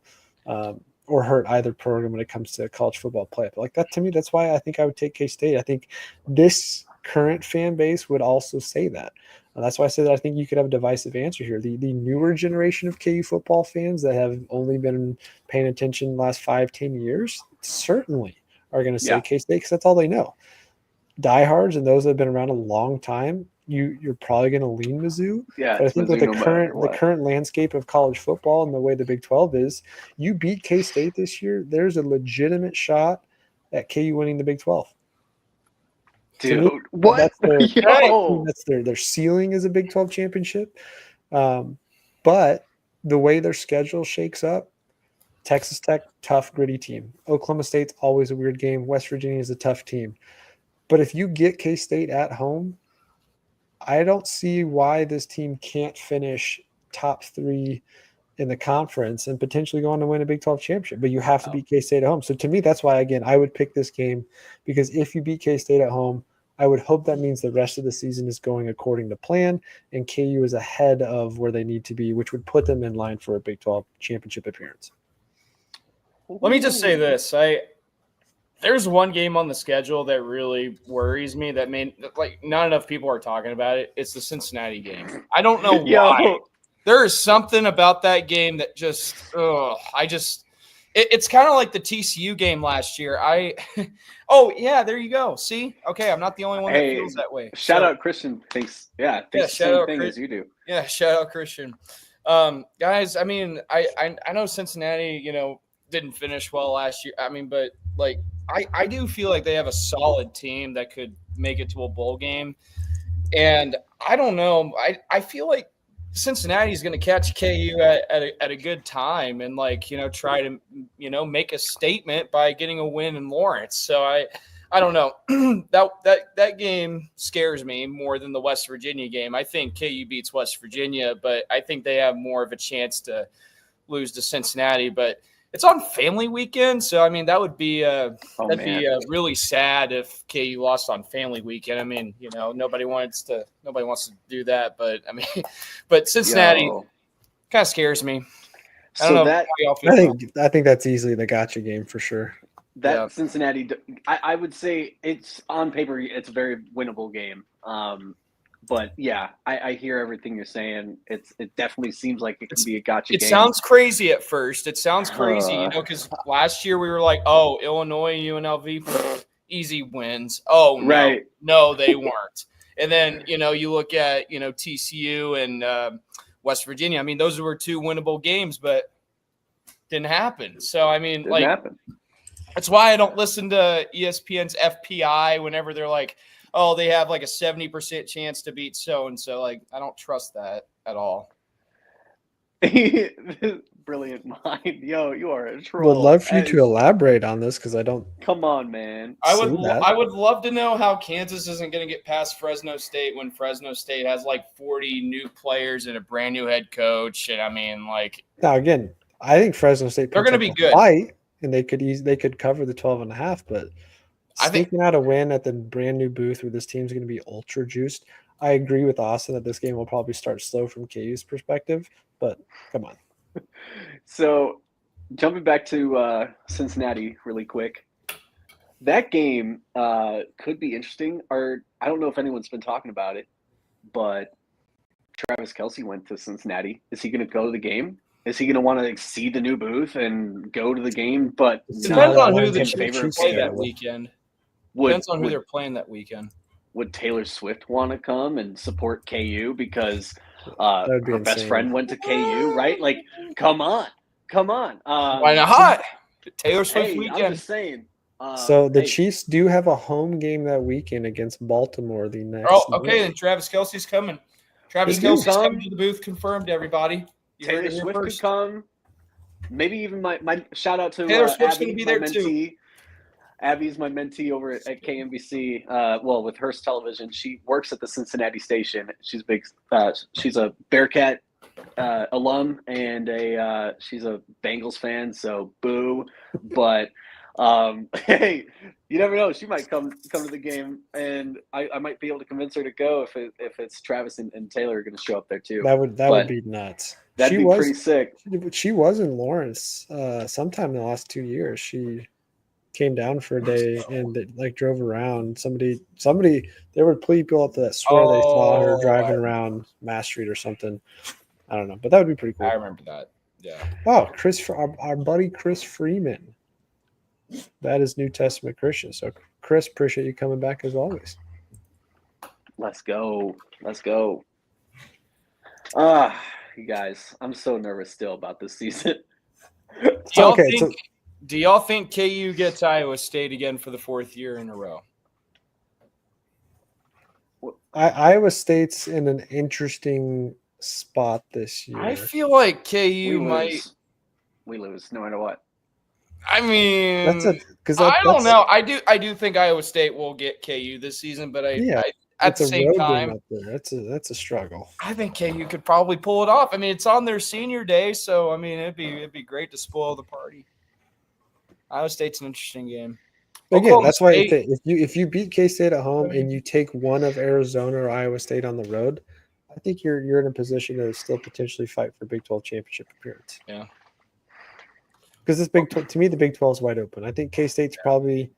or hurt either program when it comes to college football play. But like that, to me, that's why I think I would take K-State. I think this current fan base would also say that. That's why I say that I think you could have a divisive answer here. The newer generation of KU football fans that have only been paying attention the last 5-10 years certainly are going to say K-State because that's all they know. Diehards and those that have been around a long time, you're probably going to lean Mizzou. Yeah, But I it's think with Mizzou no matter the what. current landscape of college football and the way the Big 12 is, you beat K-State this year, there's a legitimate shot at KU winning the Big 12. To me, Dude, what? that's Yo! their ceiling is a Big 12 championship. But the way their schedule shakes up, Texas Tech, tough, gritty team. Oklahoma State's always a weird game. West Virginia is a tough team. But if you get K-State at home, I don't see why this team can't finish top 3 in the conference and potentially go on to win a Big 12 championship. But you have to beat K-State at home. So to me, that's why, again, I would pick this game, because if you beat K-State at home, I would hope that means the rest of the season is going according to plan and KU is ahead of where they need to be, which would put them in line for a Big 12 championship appearance. Let me just say this. There's one game on the schedule that really worries me that not enough people are talking about it. It's the Cincinnati game. I don't know why. There is something about that game that just it's kind of like the TCU game last year. Oh yeah, there you go. See? Okay, I'm not the only one that feels that way. Shout out Christian thinks the same thing as you do. Yeah, shout out Christian. Guys, I mean, I know Cincinnati, didn't finish well last year. I mean, but I do feel like they have a solid team that could make it to a bowl game. And I don't know. I feel like Cincinnati is going to catch KU at a good time and try to make a statement by getting a win in Lawrence. So I don't know. that game scares me more than the West Virginia game. I think KU beats West Virginia, but I think they have more of a chance to lose to Cincinnati. But it's on family weekend, so I mean that would be be really sad if KU lost on family weekend. I mean, nobody wants to do that, but I mean, but Cincinnati kind of scares me. I don't know how y'all feel. I think that's easily the gotcha game for sure. Cincinnati, I would say it's on paper, it's a very winnable game. But yeah, I hear everything you're saying. It definitely seems like it can be a gotcha game. It sounds crazy at first. It sounds crazy, because last year we were like, oh, Illinois, UNLV, easy wins. Oh, no, right. No, they weren't. And then, you look at, TCU and West Virginia. I mean, those were 2 winnable games, but didn't happen. So, I mean, that's why I don't listen to ESPN's FPI whenever they're like, oh, they have like a 70% chance to beat so-and-so. I don't trust that at all. Brilliant mind. Yo, you are a troll. Would love for you to elaborate on this because I don't. Come on, man. I would love to know how Kansas isn't going to get past Fresno State when Fresno State has 40 new players and a brand new head coach. And I mean, now again, I think Fresno State they're going to be good. Fight, and they could cover the 12.5, but sneaking out a win at the brand new booth where this team's going to be ultra juiced. I agree with Austin that this game will probably start slow from KU's perspective, but come on. So jumping back to Cincinnati really quick, that game could be interesting. I don't know if anyone's been talking about it, but Travis Kelce went to Cincinnati. Is he going to go to the game? Is he going to want to see the new booth and go to the game? But depends on who the Chiefs play that weekend. Depends on who they're playing that weekend. Would Taylor Swift want to come and support KU because her best friend went to KU, right? Come on. Why not? Taylor Swift weekend. I'm just saying. So the Chiefs do have a home game that weekend against Baltimore the next. Oh, okay. Then Travis Kelce's coming. Travis Kelce's coming to the booth. Confirmed, everybody. Taylor Swift could come. Maybe even my shout out to Taylor Swift's going to be there mentee. Too. Abby's my mentee over at KMBC. With Hearst Television, she works at the Cincinnati station. She's big. She's a Bearcat alum and she's a Bengals fan. So boo. But hey, you never know. She might come to the game, and I might be able to convince her to go if it's Travis and Taylor are going to show up there too. That would be nuts. That'd be pretty sick. She was in Lawrence sometime in the last 2 years. She came down for a day and drove around. Somebody there were people up that swear they saw her driving around Mass Street or something. I don't know, but that would be pretty cool. I remember that. Yeah. Oh, our buddy Chris Freeman. That is New Testament Christian. So Chris, appreciate you coming back as always. Let's go. You guys, I'm so nervous still about this season. Do y'all think KU gets Iowa State again for the 4th year in a row? Iowa State's in an interesting spot this year. I feel like KU we lose no matter what. I mean, I don't know. I do think Iowa State will get KU this season, but at the same time, that's a struggle. I think KU could probably pull it off. I mean, it's on their senior day, so I mean, it'd be great to spoil the party. Iowa State's an interesting game. Again, that's why if you beat K-State at home and you take one of Arizona or Iowa State on the road, I think you're in a position to still potentially fight for Big 12 championship appearance. Yeah. Because to me, the Big 12 is wide open. I think K-State's probably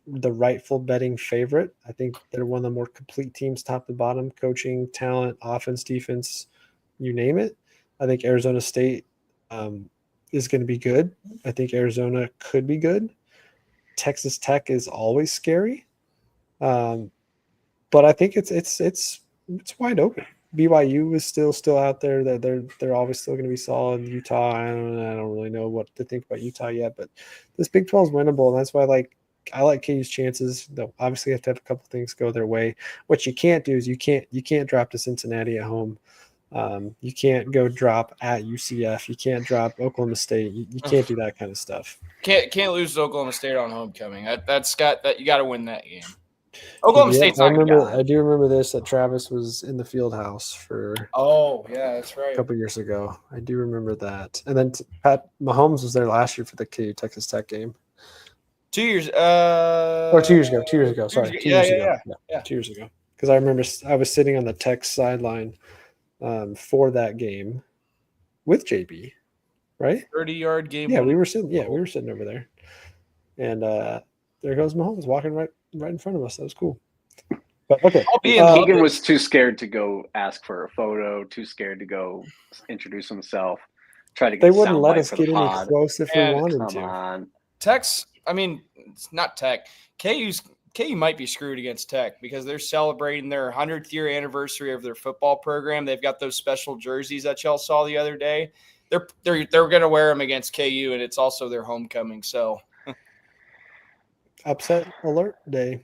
the rightful betting favorite. I think they're one of the more complete teams, top to bottom, coaching, talent, offense, defense, you name it. I think Arizona State is going to be good. I think Arizona could be good. Texas Tech is always scary, but I think it's wide open. BYU is still out there. They're always still going to be solid. Utah, I don't really know what to think about Utah yet, but this Big 12 is winnable, and that's why I like KU's chances. They'll obviously have to have a couple things go their way. What you can't do is you can't drop to Cincinnati at home. You can't go drop at UCF. You can't drop Oklahoma State. You can't do that kind of stuff. Can't lose to Oklahoma State on homecoming. That's got that. You got to win that game. Oklahoma State's not going to I do remember this, that Travis was in the field house for that's right, a couple years ago. I do remember that. And then Pat Mahomes was there last year for the KU Texas Tech game. 2 years. 2 years ago. 2 years ago. Sorry. 2 years ago. Yeah. 2 years ago. Because I remember I was sitting on the Tech sideline for that game with JB, right? 30-yard game. Yeah, we were sitting over there. And there goes Mahomes walking right in front of us. That was cool. But okay. Keegan was too scared to go ask for a photo, too scared to go introduce himself. Try to get they wouldn't let us get any close if we wanted to. Come on. Tech's, I mean, it's not Tech. KU might be screwed against Tech because they're celebrating their 100th year anniversary of their football program. They've got those special jerseys that y'all saw the other day. They're going to wear them against KU, and it's also their homecoming. So, upset alert day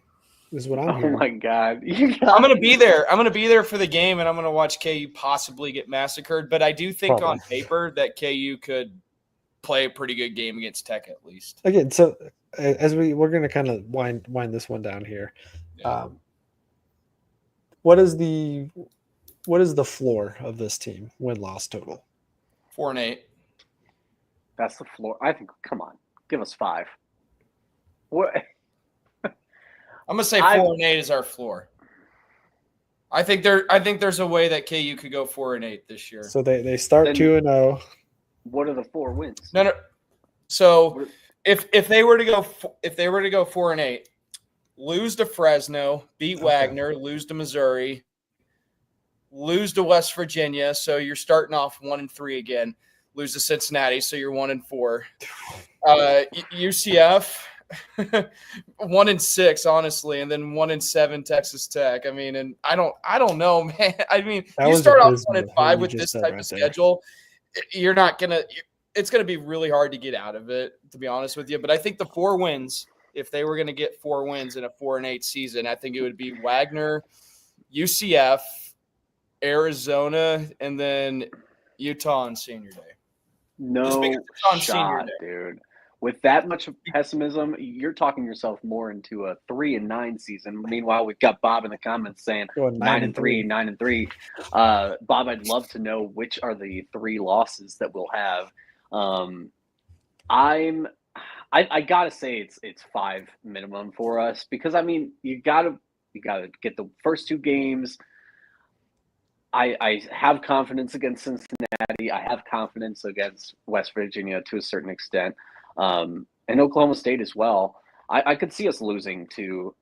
is what I'm hearing. Oh my God! I'm going to be there. I'm going to be there for the game, and I'm going to watch KU possibly get massacred. But I do think on paper that KU could play a pretty good game against Tech at least. Again, so as we're going to kind of wind this one down here. Yeah. What is the floor of this team win-loss total? 4-8. That's the floor. I think. Come on, give us 5. What? I'm gonna say 4-8 is our floor. I think there's a way that KU could go 4-8 this year. So they start 2-0. What are the 4 wins? No. So if they were to go 4-8, lose to Fresno, beat Wagner, lose to Missouri, lose to West Virginia, so you're starting off 1-3 again. Lose to Cincinnati, so you're 1-4. UCF 1-6, honestly, and then 1-7 Texas Tech. I mean, and I don't know, man. I mean, you start off 1-5 with this type of schedule, you're not gonna. It's gonna be really hard to get out of it, to be honest with you. But I think the 4 wins, if they were gonna get 4 wins in a 4-8 season, I think it would be Wagner, UCF, Arizona, and then Utah on senior day. No shot, dude. With that much pessimism, you're talking yourself more into a 3-9 season. Meanwhile, we've got Bob in the comments saying 9-3, 9-3. Bob, I'd love to know which are the 3 losses that we'll have. I gotta say it's 5 minimum for us because I mean you gotta get the first 2 games. I have confidence against Cincinnati. I have confidence against West Virginia to a certain extent. And Oklahoma State as well. I could see us losing to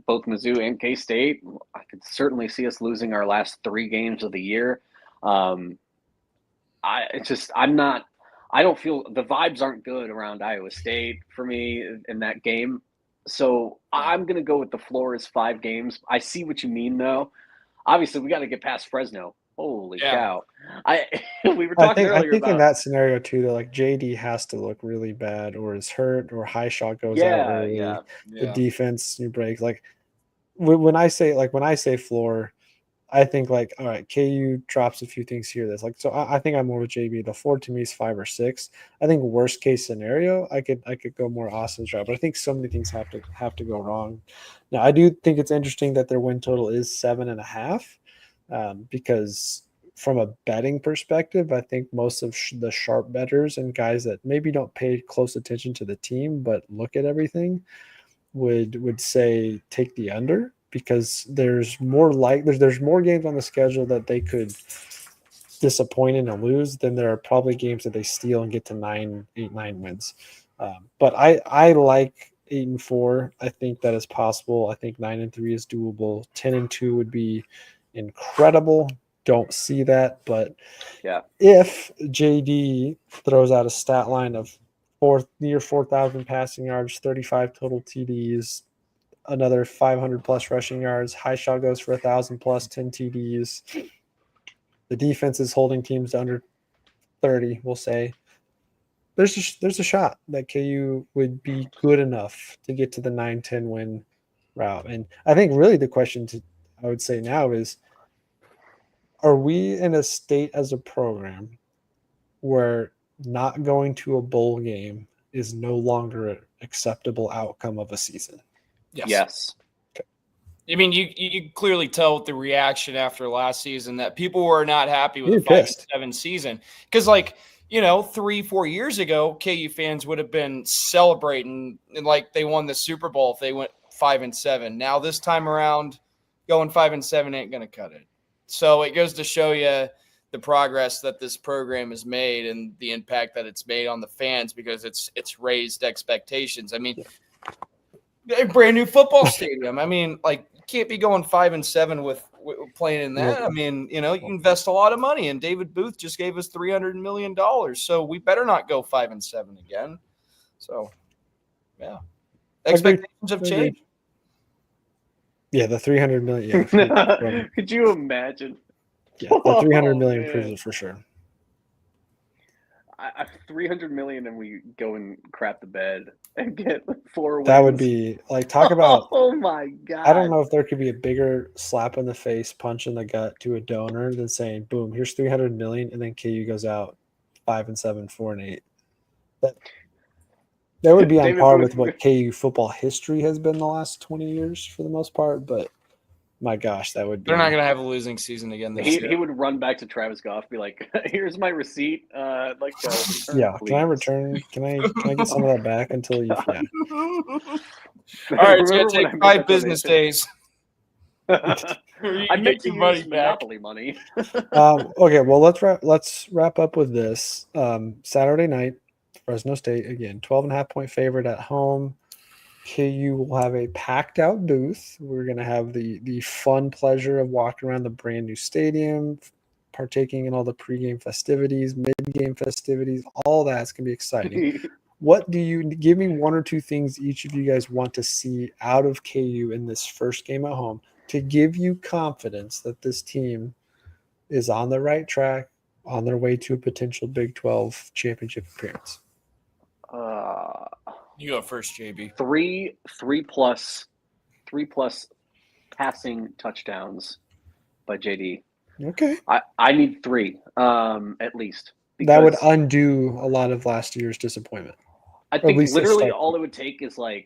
both Mizzou and K-State. I could certainly see us losing our last 3 games of the year. I don't feel the vibes aren't good around Iowa State for me in that game. So I'm going to go with the floor is 5 games. I see what you mean, though. Obviously, we got to get past Fresno. Holy cow! We were talking I earlier think in about that scenario too, though, like JD has to look really bad, or is hurt, or high shot goes out early. The defense new breaks. Like when I say floor, I think like, all right, KU drops a few things here. That's like, so I think I'm more with JB. The floor to me is 5 or 6. I think worst case scenario, I could go more Austin's route, but I think so many things have to go wrong. Now I do think it's interesting that their win total is 7.5, because from a betting perspective, I think most of the sharp bettors and guys that maybe don't pay close attention to the team but look at everything would say take the under, because there's more there's more games on the schedule that they could disappoint in and lose than there are probably games that they steal and get to 9 wins. But I like 8-4. I think that is possible. I think 9-3 is doable. 10-2 would be incredible. Don't see that, but if JD throws out a stat line of near 4,000 passing yards, 35 total TDs, another 500 plus rushing yards, high shot goes for 1,000 plus, 10 TDs. The defense is holding teams to under 30. We'll say there's a shot that KU would be good enough to get to the 9-10 win route. And I think really the question I would say now is, are we in a state as a program where not going to a bowl game is no longer an acceptable outcome of a season? Yes. Okay. I mean, you clearly tell with the reaction after last season that people were not happy with the 5-7 season. Because, 3-4 years ago, KU fans would have been celebrating like they won the Super Bowl if they went 5-7. Now this time around, going 5-7 ain't going to cut it. So it goes to show you the progress that this program has made and the impact that it's made on the fans, because it's raised expectations. I mean, a brand new football stadium. I mean, you can't be going 5-7 with playing in that. I mean, you invest a lot of money, and David Booth just gave us $300 million. So we better not go 5-7 again. So, yeah, expectations have changed. Yeah, the 300 million. Yeah. Could you imagine? Yeah, the 300 million proves it for sure. 300 million, and we go and crap the bed and get 4 wins. That would be talk about. Oh my god! I don't know if there could be a bigger slap in the face, punch in the gut to a donor than saying, "Boom, here's 300 million," and then KU goes out 5-7, 4-8. That would be on par with what KU football history has been the last 20 years for the most part, but my gosh, that would be. They're not going to have a losing season again this year. He would run back to Travis Goff, be like, "Here's my receipt. I'd like to return, yeah, please. Can I return? Can I get some of that back until you? Yeah. All right, it's going to take 5 business days. I meant to use Monopoly money. Okay, well let's wrap up with this. Saturday night, Fresno State again, 12.5-point favorite at home. KU will have a packed out booth. We're going to have the fun pleasure of walking around the brand new stadium, partaking in all the pregame festivities, mid-game festivities, all that's going to be exciting. What do you give me 1 or 2 things each of you guys want to see out of KU in this first game at home to give you confidence that this team is on the right track, on their way to a potential Big 12 championship appearance? You go first, JB. 3 plus passing touchdowns by JD. Okay. I need 3 at least. That would undo a lot of last year's disappointment. I think literally all it would take is I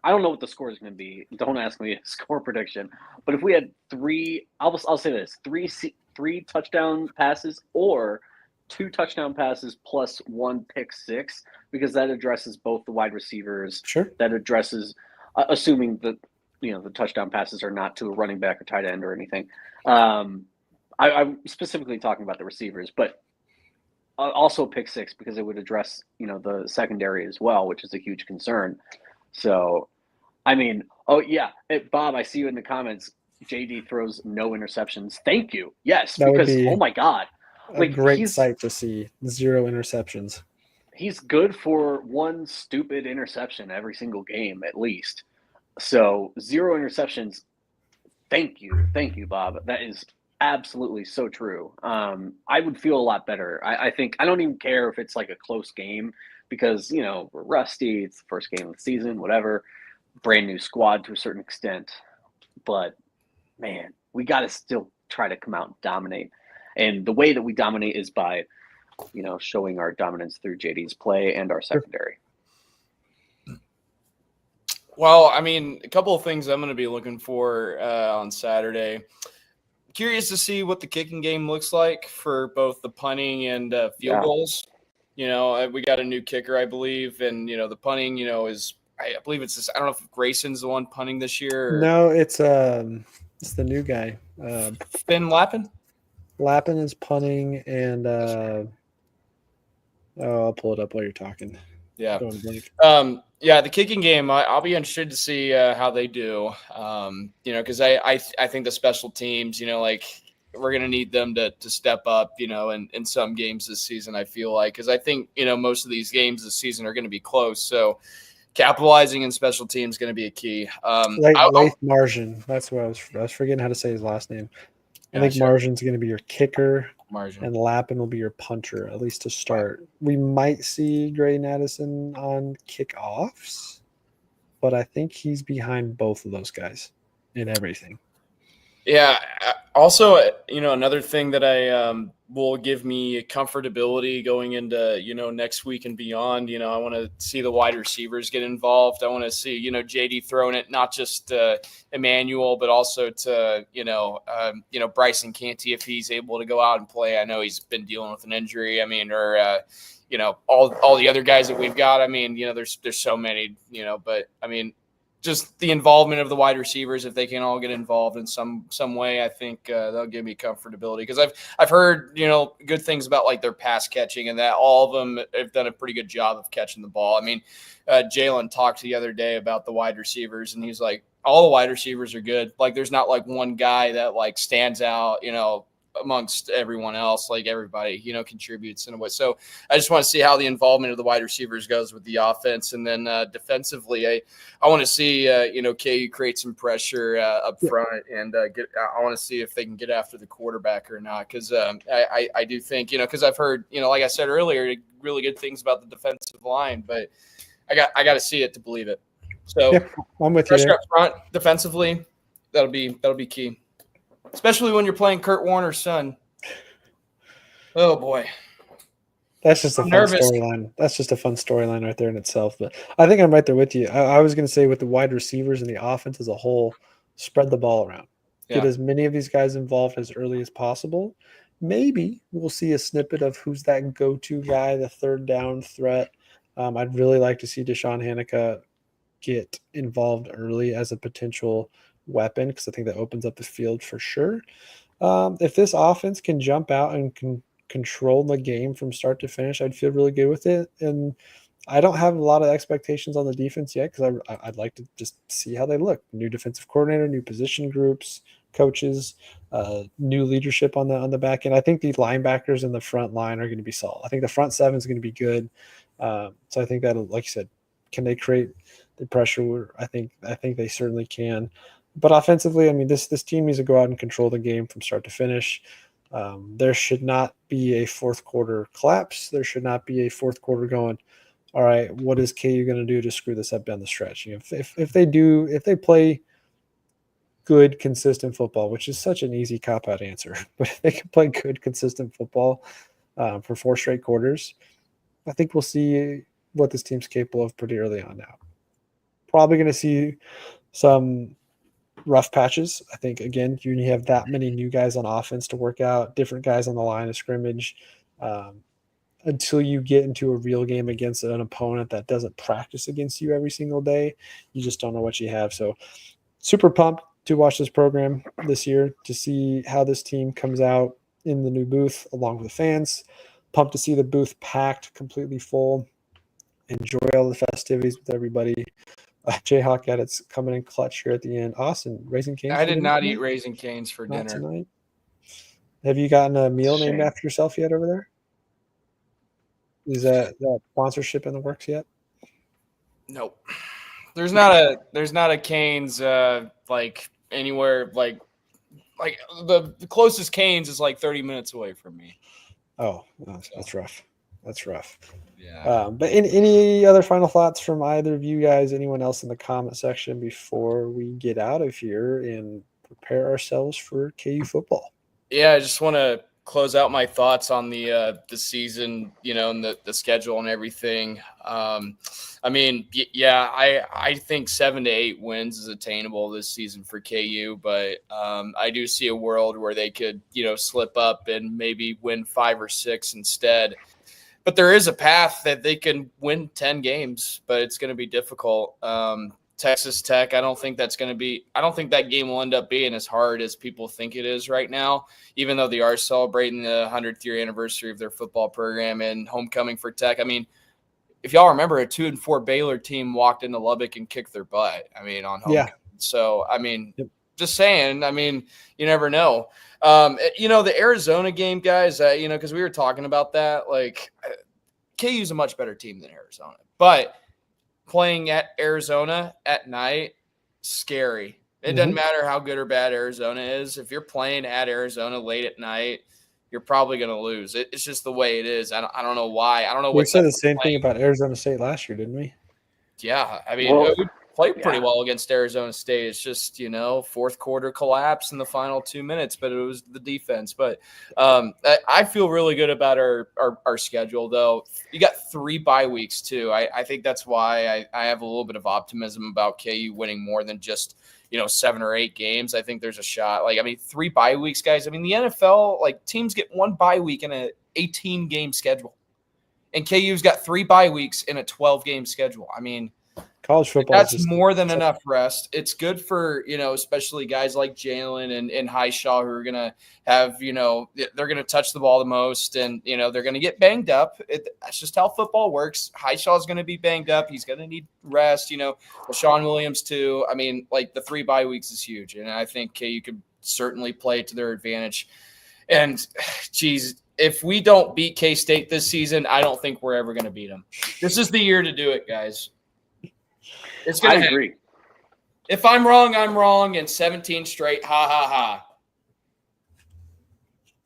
don't know what the score is going to be. Don't ask me a score prediction. But if we had 3, I'll say this: 3 touchdown passes or 2 touchdown passes plus 1 pick 6, because that addresses both the wide receivers. Sure. That addresses, assuming that the touchdown passes are not to a running back or tight end or anything. I'm specifically talking about the receivers, but also pick 6, because it would address the secondary as well, which is a huge concern. So, I mean, Bob, I see you in the comments. JD throws no interceptions. Thank you. Yes, because oh my god. A great sight to see. 0 interceptions. he's good for one stupid interception every single game at least. So 0 interceptions. Thank you, Bob. That is absolutely so true. I would feel a lot better. I think I don't even care if it's like a close game because we're rusty. It's the first game of the season, whatever. Brand new squad to a certain extent, but man, we got to still try to come out and dominate. And the way that we dominate is by, showing our dominance through JD's play and our secondary. Well, I mean, a couple of things I'm going to be looking for on Saturday. Curious to see what the kicking game looks like for both the punting and field goals. We got a new kicker, I believe, and the punting, is I believe it's this. I don't know if Grayson's the one punting this year. No, it's the new guy. Finn Lappin. Lappin is punting, and I'll pull it up while you're talking. Yeah. The kicking game, I'll be interested to see how they do. Because I think the special teams, we're going to need them to step up, in some games this season, I feel like. Because I think, most of these games this season are going to be close. So capitalizing in special teams is going to be a key. Laith Margin. That's what I was forgetting how to say his last name. I think Margin's going to be your kicker. And Lappin will be your punter, at least to start. We might see Gray Addison on kickoffs, but I think he's behind both of those guys in everything. Yeah. Also, another thing that I will give me comfortability going into, next week and beyond, I want to see the wide receivers get involved. I want to see, JD throwing it, not just Emmanuel, but also to, Bryson Canty, if he's able to go out and play. I know he's been dealing with an injury. I mean, or, all the other guys that we've got. I mean, there's so many, but I mean, just the involvement of the wide receivers, if they can all get involved in some way, I think they'll give me comfortability. Because I've heard good things about like their pass catching and that all of them have done a pretty good job of catching the ball. I mean, Jalen talked the other day about the wide receivers, and he's like, all the wide receivers are good. Like, there's not like one guy that like stands out, amongst everyone else. Like, everybody, contributes in a way. So I just want to see how the involvement of the wide receivers goes with the offense. And then defensively, I want to see, KU create some pressure up front and I want to see if they can get after the quarterback or not. Cause I do think, cause I've heard, like I said earlier, really good things about the defensive line, but I got to see it to believe it. So I'm with you pressure up front defensively, that'll be key. Especially when you're playing Kurt Warner's son. Oh, boy. That's just a fun storyline. That's just a fun storyline right there in itself. But I think I'm right there with you. I was going to say with the wide receivers and the offense as a whole, spread the ball around. Get as many of these guys involved as early as possible. Maybe we'll see a snippet of who's that go-to guy, the third down threat. I'd really like to see Deshaun Hanukkah get involved early as a potential weapon, because I think that opens up the field for sure. If this offense can jump out and can control the game from start to finish, I'd feel really good with it. And I don't have a lot of expectations on the defense yet, because I'd like to just see how they look. New defensive coordinator, new position groups, coaches, new leadership on the back end. I think the linebackers and the front line are going to be solid. I think the front seven is going to be good. So I think that, like you said, can they create the pressure? I think they certainly can. But offensively, I mean, this team needs to go out and control the game from start to finish. There should not be a fourth quarter collapse. There should not be a fourth quarter going, all right, what is KU going to do to screw this up down the stretch? If they play good, consistent football, which is such an easy cop-out answer, but if they can play good, consistent football for 4 straight quarters, I think we'll see what this team's capable of pretty early on now. Probably going to see some rough patches. I think, again, you have that many new guys on offense to work out, different guys on the line of scrimmage, until you get into a real game against an opponent that doesn't practice against you every single day. You just don't know what you have. So super pumped to watch this program this year, to see how this team comes out in the new booth along with the fans. Pumped to see the booth packed, completely full. Enjoy all the festivities with everybody. Jayhawk got its coming in clutch here at the end. Austin, Raising Cane's. I did not eat Raising Cane's for dinner tonight. Have you gotten a meal named after yourself yet over there? Is that sponsorship in the works yet? Nope. There's not a Canes like anywhere like the closest Canes is like 30 minutes away from me. Oh, that's rough. That's rough. Yeah. But any other final thoughts from either of you guys? Anyone else in the comment section before we get out of here and prepare ourselves for KU football? Yeah, I just want to close out my thoughts on the season, and the schedule and everything. I mean, I think 7 to 8 wins is attainable this season for KU, but I do see a world where they could, slip up and maybe win 5 or 6 instead. But there is a path that they can win 10 games, but it's going to be difficult. Texas Tech, I don't think that game will end up being as hard as people think it is right now, even though they are celebrating the 100th year anniversary of their football program and homecoming for Tech. I mean, if y'all remember, a 2-4 Baylor team walked into Lubbock and kicked their butt, on homecoming. Yeah. So, just saying, you never know. The Arizona game, guys, because we were talking about that, like KU's a much better team than Arizona, but playing at Arizona at night, scary. It doesn't matter how good or bad Arizona is. If you're playing at Arizona late at night, you're probably going to lose. It's just the way it is. I don't know why. I don't know. We said the same thing about Arizona State last year, didn't we? Yeah. We played pretty well against Arizona State. It's just, fourth quarter collapse in the final 2 minutes, but it was the defense. But I feel really good about our schedule, though. You got 3 bye weeks, too. I think that's why I have a little bit of optimism about KU winning more than just, 7 or 8 games. I think there's a shot. 3 bye weeks, guys. The NFL, teams get 1 bye week in an 18-game schedule. And KU's got 3 bye weeks in a 12-game schedule. College football. That's more than enough rest. It's good for, especially guys like Jalen and Highshaw who are going to have, they're going to touch the ball the most and, they're going to get banged up. That's just how football works. Highshaw is going to be banged up. He's going to need rest, Sean Williams too. The 3 bye weeks is huge. And I think KU could certainly play to their advantage. And geez, if we don't beat K-State this season, I don't think we're ever going to beat them. This is the year to do it, guys. I agree. If I'm wrong, I'm wrong. And 17 straight, ha ha ha.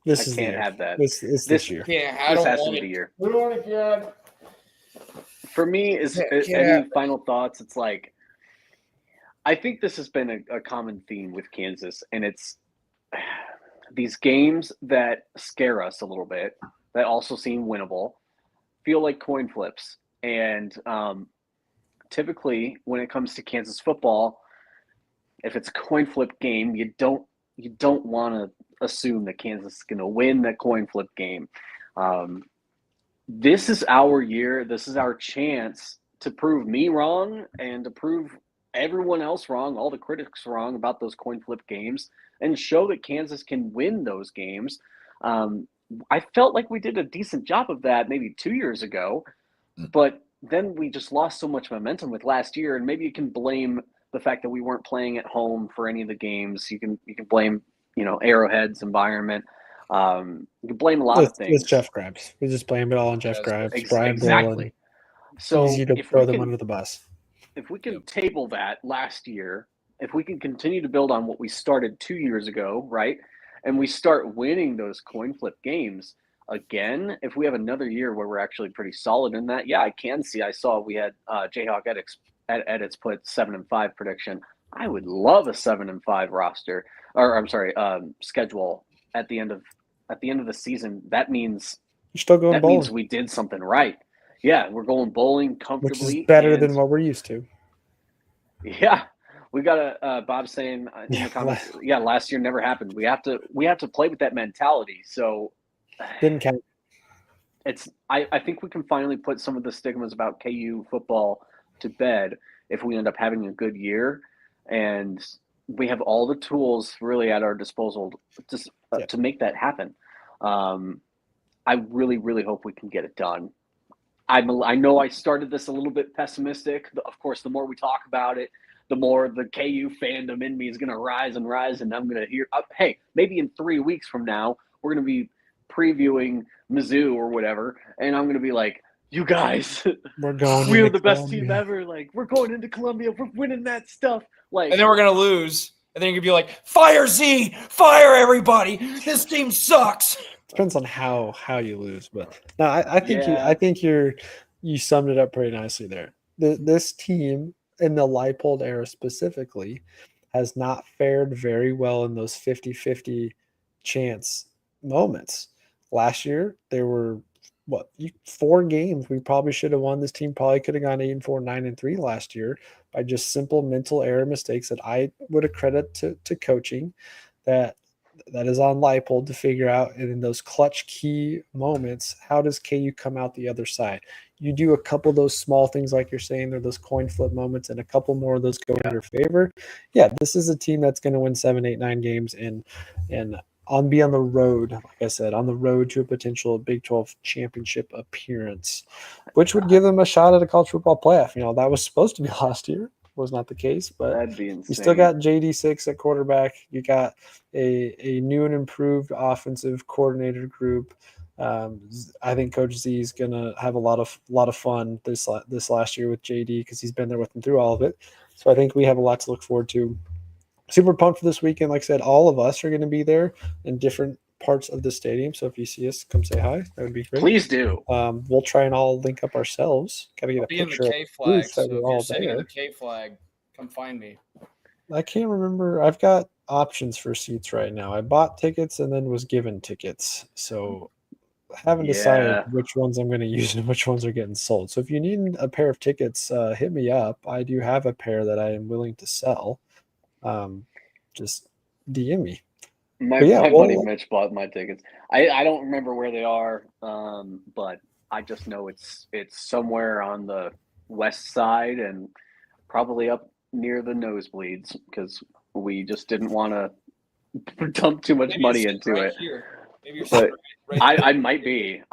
This is can't have that. This year. Yeah, this has to be the year. We want it again. For me, any final thoughts? It's I think this has been a common theme with Kansas, and it's these games that scare us a little bit, that also seem winnable, feel like coin flips, and typically, when it comes to Kansas football, if it's a coin flip game, you don't want to assume that Kansas is going to win that coin flip game. This is our year. This is our chance to prove me wrong and to prove everyone else wrong, all the critics wrong about those coin flip games, and show that Kansas can win those games. I felt like we did a decent job of that maybe 2 years ago, but then we just lost so much momentum with last year, and maybe you can blame the fact that we weren't playing at home for any of the games. You can blame, Arrowhead's environment. You can blame a lot of things. It's Jeff Grimes. We just blame it all on Jeff Grimes. Brian exactly. So easy to throw them under the bus. If we can table that last year, if we can continue to build on what we started 2 years ago, right, and we start winning those coin flip games again, if we have another year where we're actually pretty solid in that, I can see. I saw we had Jayhawk edits put 7-5 prediction. I would love a 7-5 roster, or I'm sorry, schedule at the end of the season. That means you're still going bowling. Means we did something right. Yeah, we're going bowling comfortably, which is better than what we're used to. Yeah, we got Bob saying in the comments. Yeah, last year never happened. We have to play with that mentality. So. Didn't count. I think we can finally put some of the stigmas about KU football to bed if we end up having a good year, and we have all the tools really at our disposal to make that happen. I really, really hope we can get it done. I know I started this a little bit pessimistic. Of course, the more we talk about it, the more the KU fandom in me is going to rise and rise, and I'm going to hear, hey, maybe in 3 weeks from now, we're going to be previewing Mizzou or whatever, and I'm going to be like, you guys, We're going. we're into the best team Columbia. ever. Like, we're going into Columbia. We're winning that stuff. Like, And then we're gonna lose. And then you're gonna be like, fire Z, fire everybody. This team sucks. Depends on how you lose, but no, I think Yeah. you summed it up pretty nicely there. This team in the Leipold era specifically has not fared very well in those 50-50 chance moments. Last year, there were 4 games we probably should have won. This team probably could have gone 8-4, 9-3 last year by just simple mental error mistakes that I would accredit to coaching that is on Leipold to figure out. And in those clutch key moments, how does KU come out the other side? You do a couple of those small things like you're saying, they're those coin flip moments, and a couple more of those go in your favor. Yeah, this is a team that's going to win 7, 8, 9 games and be on the road, like I said, on the road to a potential Big 12 championship appearance, which would give them a shot at a college football playoff. That was supposed to be last year. Was not the case, but that'd be insane. You still got JD6 at quarterback. You got a new and improved offensive coordinator group. I think Coach Z is gonna have a lot of fun this last year with JD because he's been there with him through all of it. So I think we have a lot to look forward to. Super pumped for this weekend. Like I said, all of us are going to be there in different parts of the stadium. So if you see us, come say hi. That would be great. Please do. We'll try and all link up ourselves. Got to get a picture. In the K flag. So if you're sitting in the K flag, come find me. I can't remember. I've got options for seats right now. I bought tickets and then was given tickets. So I haven't decided which ones I'm going to use and which ones are getting sold. So if you need a pair of tickets, hit me up. I do have a pair that I am willing to sell. Just DM me. My buddy Mitch bought my tickets. I don't remember where they are, but I just know it's somewhere on the west side and probably up near the nosebleeds because we just didn't want to dump too much money into it. Maybe you're but right I might be.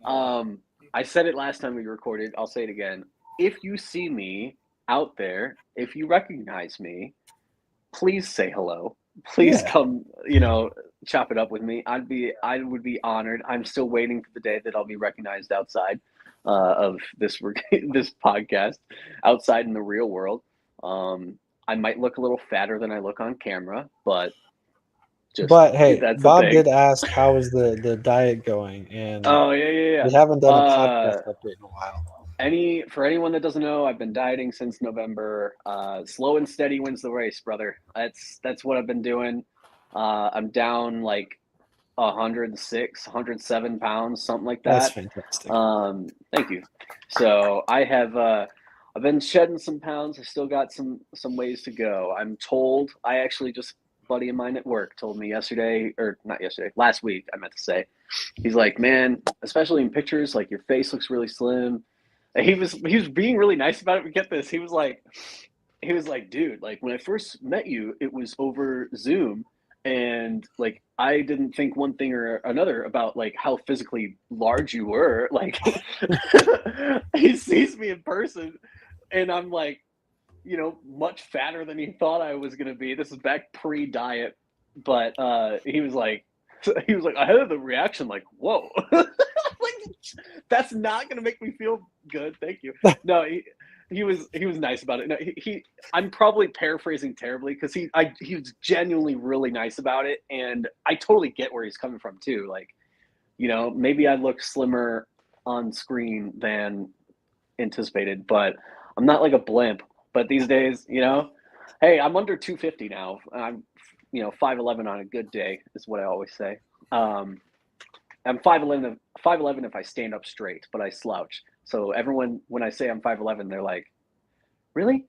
I said it last time we recorded. I'll say it again. If you see me out there, if you recognize me, please say hello. Please come, chop it up with me. I would be honored. I'm still waiting for the day that I'll be recognized outside of this podcast, outside in the real world. I might look a little fatter than I look on camera, but hey, Bob did ask how is the diet going, and we haven't done a podcast update in a while. For anyone that doesn't know, I've been dieting since November. Slow and steady wins the race, brother. That's what I've been doing. I'm down like 106, 107 pounds, something like that. That's fantastic. Thank you. So I've been shedding some pounds. I still got some ways to go. I'm told. I actually just buddy of mine at work told me last week. I meant to say, he's like, man, especially in pictures, like your face looks really slim. He was being really nice about it. But get this, he was like, dude, like when I first met you, it was over Zoom, and like I didn't think one thing or another about like how physically large you were. Like he sees me in person, and I'm like, much fatter than he thought I was gonna be. This is back pre-diet, but he was like, I had the reaction like, whoa. That's not gonna make me feel good. Thank you. No, he was nice about it. No, I'm probably paraphrasing terribly because he was genuinely really nice about it, and I totally get where he's coming from too. Like, maybe I look slimmer on screen than anticipated, but I'm not like a blimp. But these days, hey, I'm under 250 now. I'm 5'11" on a good day is what I always say. I'm 5'11" if I stand up straight, but I slouch. So everyone, when I say I'm 5'11", they're like, really?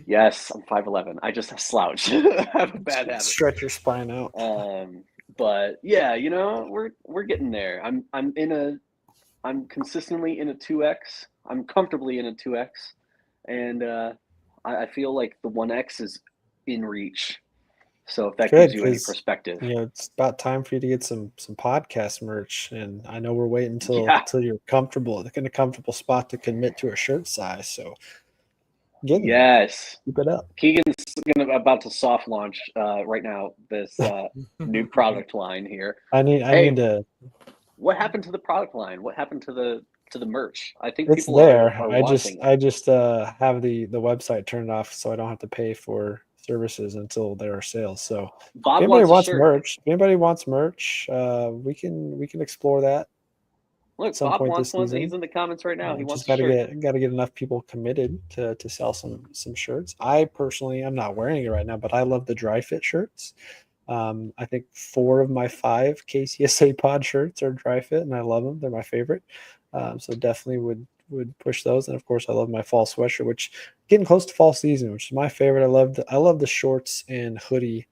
Yes, I'm 5'11". I just slouch. I have a bad habit. Stretch your spine out. But yeah, we're getting there. I'm consistently in a 2X. I'm comfortably in a 2X, and I feel like the 1X is in reach. So if that gives you any perspective, it's about time for you to get some podcast merch, and I know we're waiting until you're comfortable, in a comfortable spot to commit to a shirt size. So, keep it up. Keegan's about to soft launch right now this new product line here. I need to what happened to the product line? What happened to the merch? I think It's people there. are I wanting just have the website turned off so I don't have to pay for services until there are sales. So if Bob anybody wants a wants shirt. merch, we can explore that Look, some Bob point wants this one. season. He's in the comments right now. He Just wants a got to shirt. get enough people committed to sell some shirts. I personally, I'm not wearing it right now, but I love the dry fit shirts. I think 4 of my 5 KCSA pod shirts are dry fit, and I love them. They're my favorite. So definitely would push those. And of course, I love my fall sweatshirt, which getting close to fall season, which is my favorite. I love the shorts and hoodie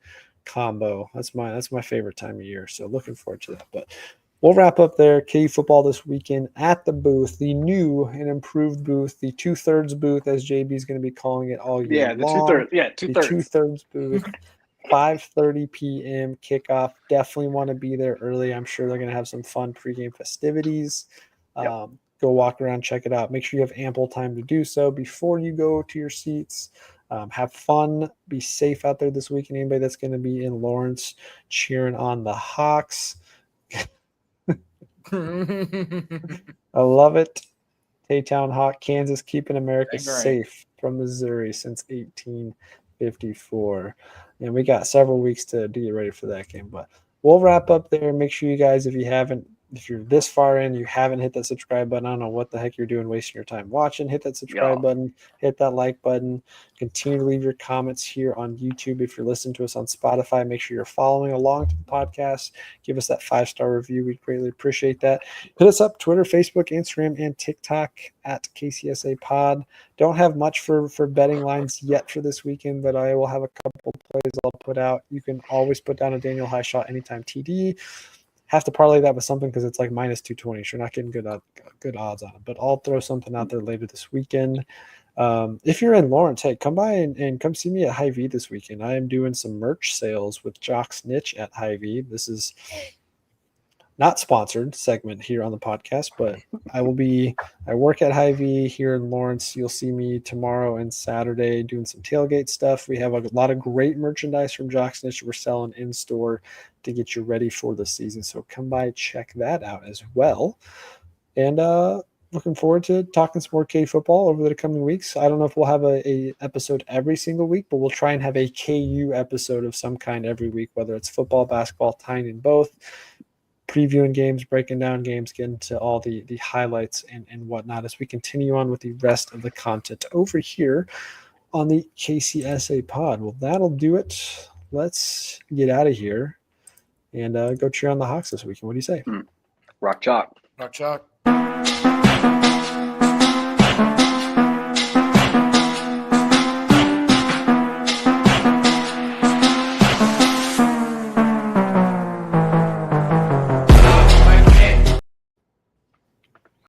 combo. That's my favorite time of year. So looking forward to that. But we'll wrap up there. KU football this weekend at the booth, the new and improved booth, the 2/3 booth, as JB is going to be calling it all year Yeah, the long. 2/3. Yeah, The 2/3. 2/3 booth. 5:30 p.m. kickoff. Definitely want to be there early. I'm sure they're going to have some fun pregame festivities. Yep. Go walk around, check it out. Make sure you have ample time to do so before you go to your seats. Have fun. Be safe out there this weekend. Anybody that's going to be in Lawrence cheering on the Hawks. I love it. Taytown Hawk, Kansas, keeping America safe from Missouri since 1854. And we got several weeks to get ready for that game. But we'll wrap up there. Make sure you guys, if you're this far in, you haven't hit that subscribe button. I don't know what the heck you're doing wasting your time watching. Hit that subscribe button, hit that like button. Continue to leave your comments here on YouTube. If you're listening to us on Spotify, make sure you're following along to the podcast. Give us that 5-star review. We'd greatly appreciate that. Hit us up Twitter, Facebook, Instagram, and TikTok at KCSA Pod. Don't have much for betting lines yet for this weekend, but I will have a couple plays I'll put out. You can always put down a Daniel High Shot anytime TD. Have to parlay that with something because it's like minus 220. So you're not getting good odds on it. But I'll throw something out there later this weekend. If you're in Lawrence, hey, come by and come see me at Hy-Vee this weekend. I am doing some merch sales with Jock's Niche at Hy-Vee. This is not sponsored segment here on the podcast, but I work at Hy-Vee here in Lawrence. You'll see me tomorrow and Saturday doing some tailgate stuff. We have a lot of great merchandise from Jock's Niche we're selling in store to get you ready for the season. So come by, check that out as well. And looking forward to talking some more KU football over the coming weeks. I don't know if we'll have a episode every single week, but we'll try and have a KU episode of some kind every week, whether it's football, basketball, tying in both. Previewing games, breaking down games, getting to all the highlights and whatnot as we continue on with the rest of the content over here on the KCSA pod. Well, that'll do it. Let's get out of here and go cheer on the Hawks this weekend. What do you say? Rock Chalk. Rock Chalk.